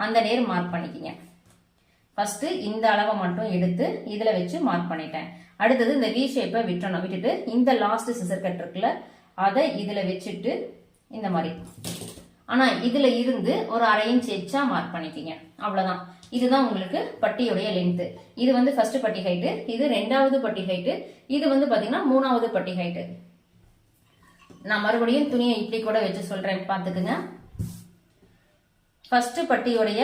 அந்த நேர் மார்க் பண்ணிக்கிங்க. ஃபர்ஸ்ட் இந்த அளவை மட்டும் எடுத்து இதுல வச்சு மார்க் பண்ணிட்டேன். அடுத்தது இந்த வி ஷேப்பை விட்டுட்டு இந்த லாஸ்ட் சிசர் கட் இருக்குல்ல அதை இதுல வச்சுட்டு இந்த மாதிரி, ஆனா இதுல இருந்து ஒரு 1/2 இன்ச் எச்சா மார்க் பண்ணிக்கிங்க. அவ்வளவுதான். இதுதான் உங்களுக்கு பட்டியுடைய லென்த். இது வந்து ஃபர்ஸ்ட் பட்டி ஹைட்டு, இது 2வது பட்டி ஹைட்டு, இது வந்து பாத்தீங்கன்னா 3வது பட்டி ஹைட்டு. நான் மறுபடியும் துணியை இப்படி கூட வச்சு சொல்றேன், பாத்துக்குங்க. ஃபர்ஸ்ட் பட்டியுடைய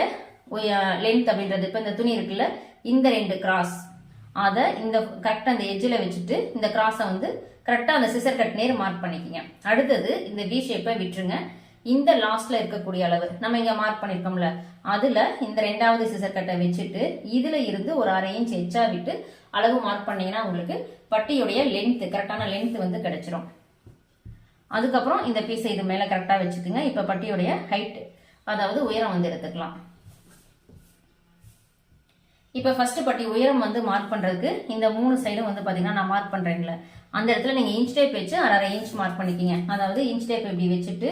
லென்த் அப்படின்றது இப்ப இந்த துணி இருக்குல்ல இந்த 2 கிராஸ் அத இந்த கரெக்டா அந்த எட்ஜில் வச்சுட்டு இந்த கிராஸை வந்து கரெக்டா அந்த சிசர் கட் நேர் மார்க் பண்ணிக்கிங்க. அடுத்தது இந்த வி ஷேப்பை விட்டுருங்க. இந்த லாஸ்ட்ல இருக்கக்கூடிய அளவு நம்ம இங்க மார்க் பண்ணிருக்கோம்ல அதுல இந்த 2வது சிசர் கட்டை வச்சுட்டு இதுல இருந்து ஒரு 1/2 இன்ச் எச்சா விட்டு அளவு மார்க் பண்ணீங்கன்னா உங்களுக்கு பட்டியுடைய லென்த் கரெக்டான லென்த் வந்து கிடைச்சிரும். அதுக்கப்புறம் இந்த பீஸை இது மேல கரெக்டா வச்சுக்குங்க. இப்ப பட்டியுடைய ஹைட் அதாவது உயரம் வந்து எடுத்துக்கலாம். இப்ப ஃபர்ஸ்ட் பட்டி உயரம் வந்து மார்க் பண்றதுக்கு இந்த 3 சைடும் வந்து பாத்தீங்கன்னா நான் மார்க் பண்றேன்ல அந்த இடத்துல நீங்க இன்ச் டேப் வச்சு 1/2 இன்ச் மார்க் பண்ணிக்கிங்க. அதாவது இன்ச் டேப் இப்படி வச்சுட்டு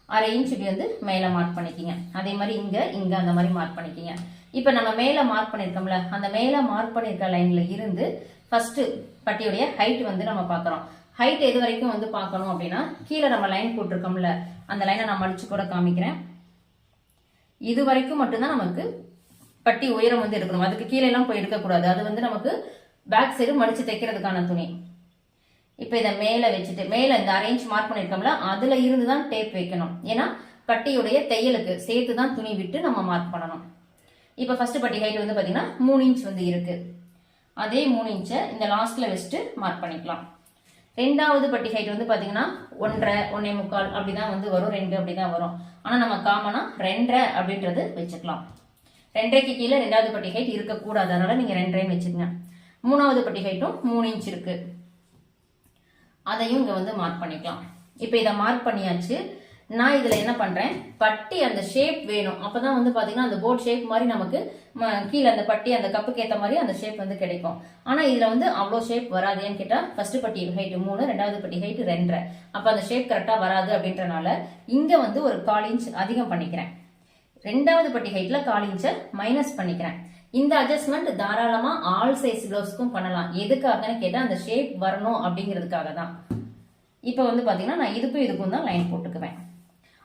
1/2 இன்ச் இப்படி வந்து மேல மார்க் பண்ணிக்கிங்க. அதே மாதிரி இங்க அந்த மாதிரி மார்க் பண்ணிக்கிங்க. இப்ப நம்ம மேல மார்க் பண்ணிருக்கோம்ல அந்த மேல மார்க் பண்ணிருக்க லைன்ல இருந்து ஃபர்ஸ்ட் பட்டியுடைய ஹைட் வந்து நம்ம பாக்குறோம். ஹைட் எது வரைக்கும் வந்து பார்க்கணும் அப்படின்னா கீழே நம்ம லைன் போட்டிருக்கோம்ல அந்த லைனை நான் மடிச்சு கூட காமிக்கிறேன். இது வரைக்கும் மட்டும்தான் நமக்கு பட்டி உயரம் வந்து எடுக்கணும். அதுக்கு கீழே எல்லாம் போய் எடுக்கக்கூடாது. அது வந்து நமக்கு பேக் சைடு மடிச்சு தைக்கிறதுக்கான துணி. இப்ப இதை மேல வச்சுட்டு மேல இந்த 1/2 இன்ச் மார்க் பண்ணிருக்கோம்ல அதுல இருந்துதான் டேப் வைக்கணும். ஏன்னா பட்டியுடைய தையலுக்கு சேர்த்துதான் துணி விட்டு நம்ம மார்க் பண்ணணும். இப்ப ஃபர்ஸ்ட் பட்டி ஹைட் வந்து பாத்தீங்கன்னா 3 இன்ச் வந்து இருக்கு. அதே 3 இன்ச்சை இந்த லாஸ்ட்ல வச்சுட்டு மார்க் பண்ணிக்கலாம். 2வது பட்டி ஹைட் வந்து பாத்தீங்கன்னா 1.5 1.25 அப்படிதான் வந்து வரும். 2 அப்படிதான் வரும். ஆனா நம்ம காமனா 2.5 அப்படின்றது வச்சுக்கலாம். 2.5க்கு கீழே 2வது பட்டி ஹைட் இருக்கக்கூடாது. அதனால நீங்க 2.5 வச்சுக்கங்க. 3வது பட்டி ஹைட்டும் 3 இன்ச் இருக்கு. அதையும் இங்க வந்து மார்க் பண்ணிக்கலாம். இப்ப இதை மார்க் பண்ணியாச்சு. நான் இதுல என்ன பண்றேன், பட்டி அந்த ஷேப் வேணும். அப்பதான் வந்து பாத்தீங்கன்னா அந்த போர்ட் ஷேப் மாதிரி நமக்கு கீழே அந்த பட்டி அந்த கப்புக்கு ஏத்த மாதிரி அந்த ஷேப் வந்து கிடைக்கும். ஆனா இதுல வந்து அவ்வளவு ஷேப் வராது. ஏன்னு கேட்டா ஃபர்ஸ்ட் பட்டி ஹைட் 3, 2வது பட்டி ஹைட் 2.5. அப்ப அந்த ஷேப் கரெக்டா வராது அப்படின்றனால இங்க வந்து ஒரு 1/4 இன்ச் அதிகம் பண்ணிக்கிறேன். 2வது பட்டி ஹைட்ல 1/4 இன்ச்சை மைனஸ் பண்ணிக்கிறேன். இந்த அட்ஜஸ்ட்மெண்ட் தாராளமா ஆல் சைஸ் பிளவுஸ்க்கும் பண்ணலாம். எதுக்காகன்னு கேட்டா அந்த ஷேப் வரணும் அப்படிங்கிறதுக்காக தான். இப்ப வந்து பாத்தீங்கன்னா நான் இதுக்கும் தான் லைன் போட்டுக்குவேன்.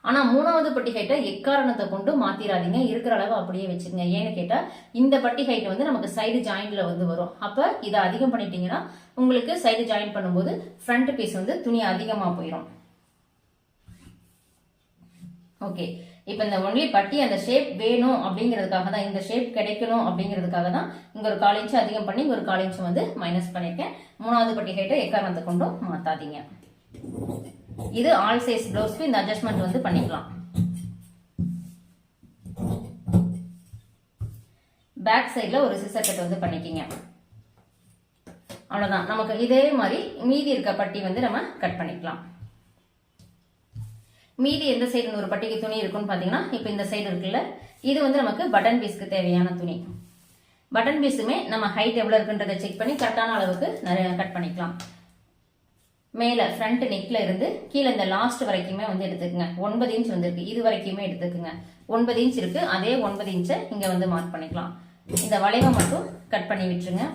ஆனா 3வது பட்டி ஹைட்டை எக்காரணத்தை கொண்டு மாத்திராதீங்க. இருக்கிற அளவு அப்படியே வச்சுக்கோங்க. ஏன்னு கேட்டா இந்த பட்டி ஹைட் வந்து நமக்கு சைடு ஜாயிண்ட்ல வந்து வரும். அப்ப இதை அதிகம் பண்ணிட்டீங்கன்னா உங்களுக்கு சைடு ஜாயின் பண்ணும்போது ஃப்ரண்ட் பீஸ் வந்து துணி அதிகமா போயிடும். ஓகே, இப்ப இந்த ஒன்லி பட்டி அந்த ஷேப் வேணும் அப்படிங்கிறதுக்காக தான், இந்த ஷேப் கிடைக்கணும் அப்படிங்கிறதுக்காக தான் இங்க ஒரு 1/4 இன்ச் அதிகம் பண்ணி இங்க ஒரு 1/4 இன்ச் வந்து மைனஸ் பண்ணிருக்கேன். 3வது பட்டி ஹைட்டை எக்காரணத்தை கொண்டும் மாத்தாதீங்க. இது ஆல் சைஸ் பிளவுஸ்க்கு இந்த அட்ஜஸ்ட்மெண்ட் வந்து பண்ணிக்கலாம். பேக் சைட்ல ஒரு சிசர் கட் வந்து பண்ணிக்கிங்க. அவ்வளவுதான். நமக்கு இதே மாதிரி மீதி இருக்க பட்டி வந்து நம்ம கட் பண்ணிக்கலாம். மீதி எந்த சைடு ஒரு பட்டிக்கு துணி இருக்குன்னு பாத்தீங்கன்னா இப்ப இந்த சைடு இருக்குல்ல இது வந்து நமக்கு பட்டன் பீஸ்க்கு தேவையான துணி. பட்டன் பீஸுமே நம்ம ஹைட் எவ்வளவு இருக்குன்றதை செக் பண்ணி கரெக்டான அளவுக்கு நிறைய கட் பண்ணிக்கலாம். மேல ஃப்ரண்ட் நெக்ல இருந்து கீழே இந்த லாஸ்ட் வரைக்குமே வந்து எடுத்துக்கங்க. 9 இன்ச் வந்துருக்கு, இது வரைக்குமே எடுத்துக்குங்க. 9 இன்ச் இருக்கு, அதே 9 இன்ச்சை இங்க வந்து மார்க் பண்ணிக்கலாம். இந்த வளைவை மட்டும் கட் பண்ணி விட்டுருங்க.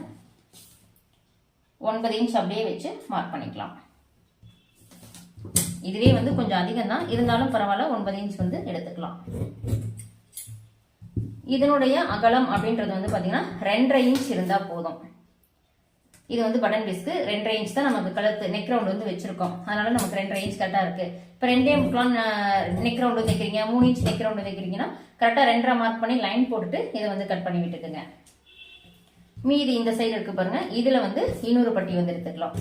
9 இன்ச் அப்படியே வச்சு மார்க் பண்ணிக்கலாம். இதுவே வந்து கொஞ்சம் அதிகம் தான், இருந்தாலும் பரவாயில்ல, 9 இன்ச் வந்து எடுத்துக்கலாம். இதனுடைய அகலம் அப்படின்றது வந்து பாத்தீங்கன்னா 2.5 இன்ச் இருந்தா போதும். இது வந்து பட்டன் பீஸ்க்கு 2.5 இன்ச் தான் நமக்கு கழுத்து நெக் ரவுண்ட் வந்து வச்சிருக்கோம். அதனால நமக்கு 2.5 இன்ச் கரெக்டா இருக்கு. இப்ப 2.25 நெக் ரவுண்ட் வைக்கிறீங்க, 3 இன்ச் நெக் ரவுண்ட் வைக்கிறீங்கன்னா கரெக்டா 2.5 மார்க் பண்ணி லைன் போட்டுட்டு இதை வந்து கட் பண்ணி விட்டுக்குங்க. மீதி இந்த சைடு இருக்கு பாருங்க, இதுல வந்து இன்னொரு பட்டி வந்து எடுத்துக்கலாம்.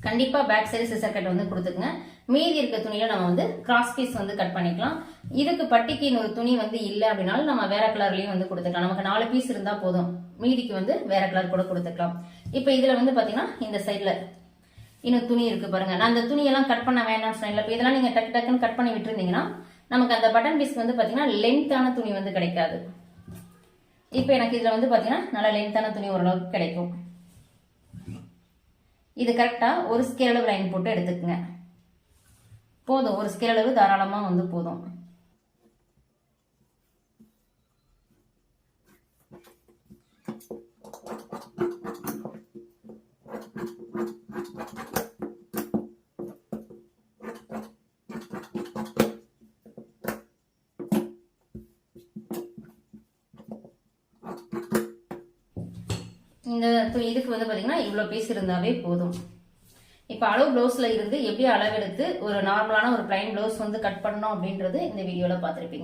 கண்டிப்பா பேக் சைடு சிசர் கட் வந்து கொடுத்துக்குங்க. மீதி இருக்க துணியில நம்ம வந்து கிராஸ் பீஸ் வந்து கட் பண்ணிக்கலாம். இதுக்கு பட்டிக்கு இன்னொரு துணி வந்து இல்லை அப்படின்னாலும் நம்ம வேற கலர்லயும் வந்து கொடுத்துக்கலாம். நமக்கு 4 பீஸ் இருந்தா போதும், மீதிக்கு வந்து வேற கலர் கூட கொடுத்துக்கலாம். இப்ப இதுல வந்து பாத்தீங்கன்னா இந்த சைட்ல இன்னும் துணி இருக்கு பாருங்க. நான் அந்த துணியெல்லாம் கட் பண்ண வேண்டாம் சொன்னேன். இப்ப இதெல்லாம் நீங்க டக்கு டக்குன்னு கட் பண்ணி விட்டுருந்தீங்கன்னா நமக்கு அந்த பட்டன் பீஸ் வந்து பாத்தீங்கன்னா லென்த்தான துணி வந்து கிடைக்காது. இப்ப எனக்கு இதுல வந்து பாத்தீங்கன்னா நல்ல லென்த்தான துணி ஓரளவுக்கு கிடைக்கும். இது கரெக்டா ஒரு ஸ்கேல் அளவு லைன் போட்டு எடுத்துக்கங்க. போதும், ஒரு ஸ்கேல் அளவு தாராளமா வந்து போதும். இந்த இதுக்கு வந்து பாத்தீங்கன்னா இவ்வளவு பீஸ் இருந்தாவே போதும். இப்ப அளவு பிளவுஸ்ல இருந்து எப்படி அளவெடுத்து ஒரு நார்மலான ஒரு பிளைன் பிளவுஸ் வந்து கட் பண்ணணும் அப்படின்றது இந்த வீடியோல பாத்திருப்பீங்க.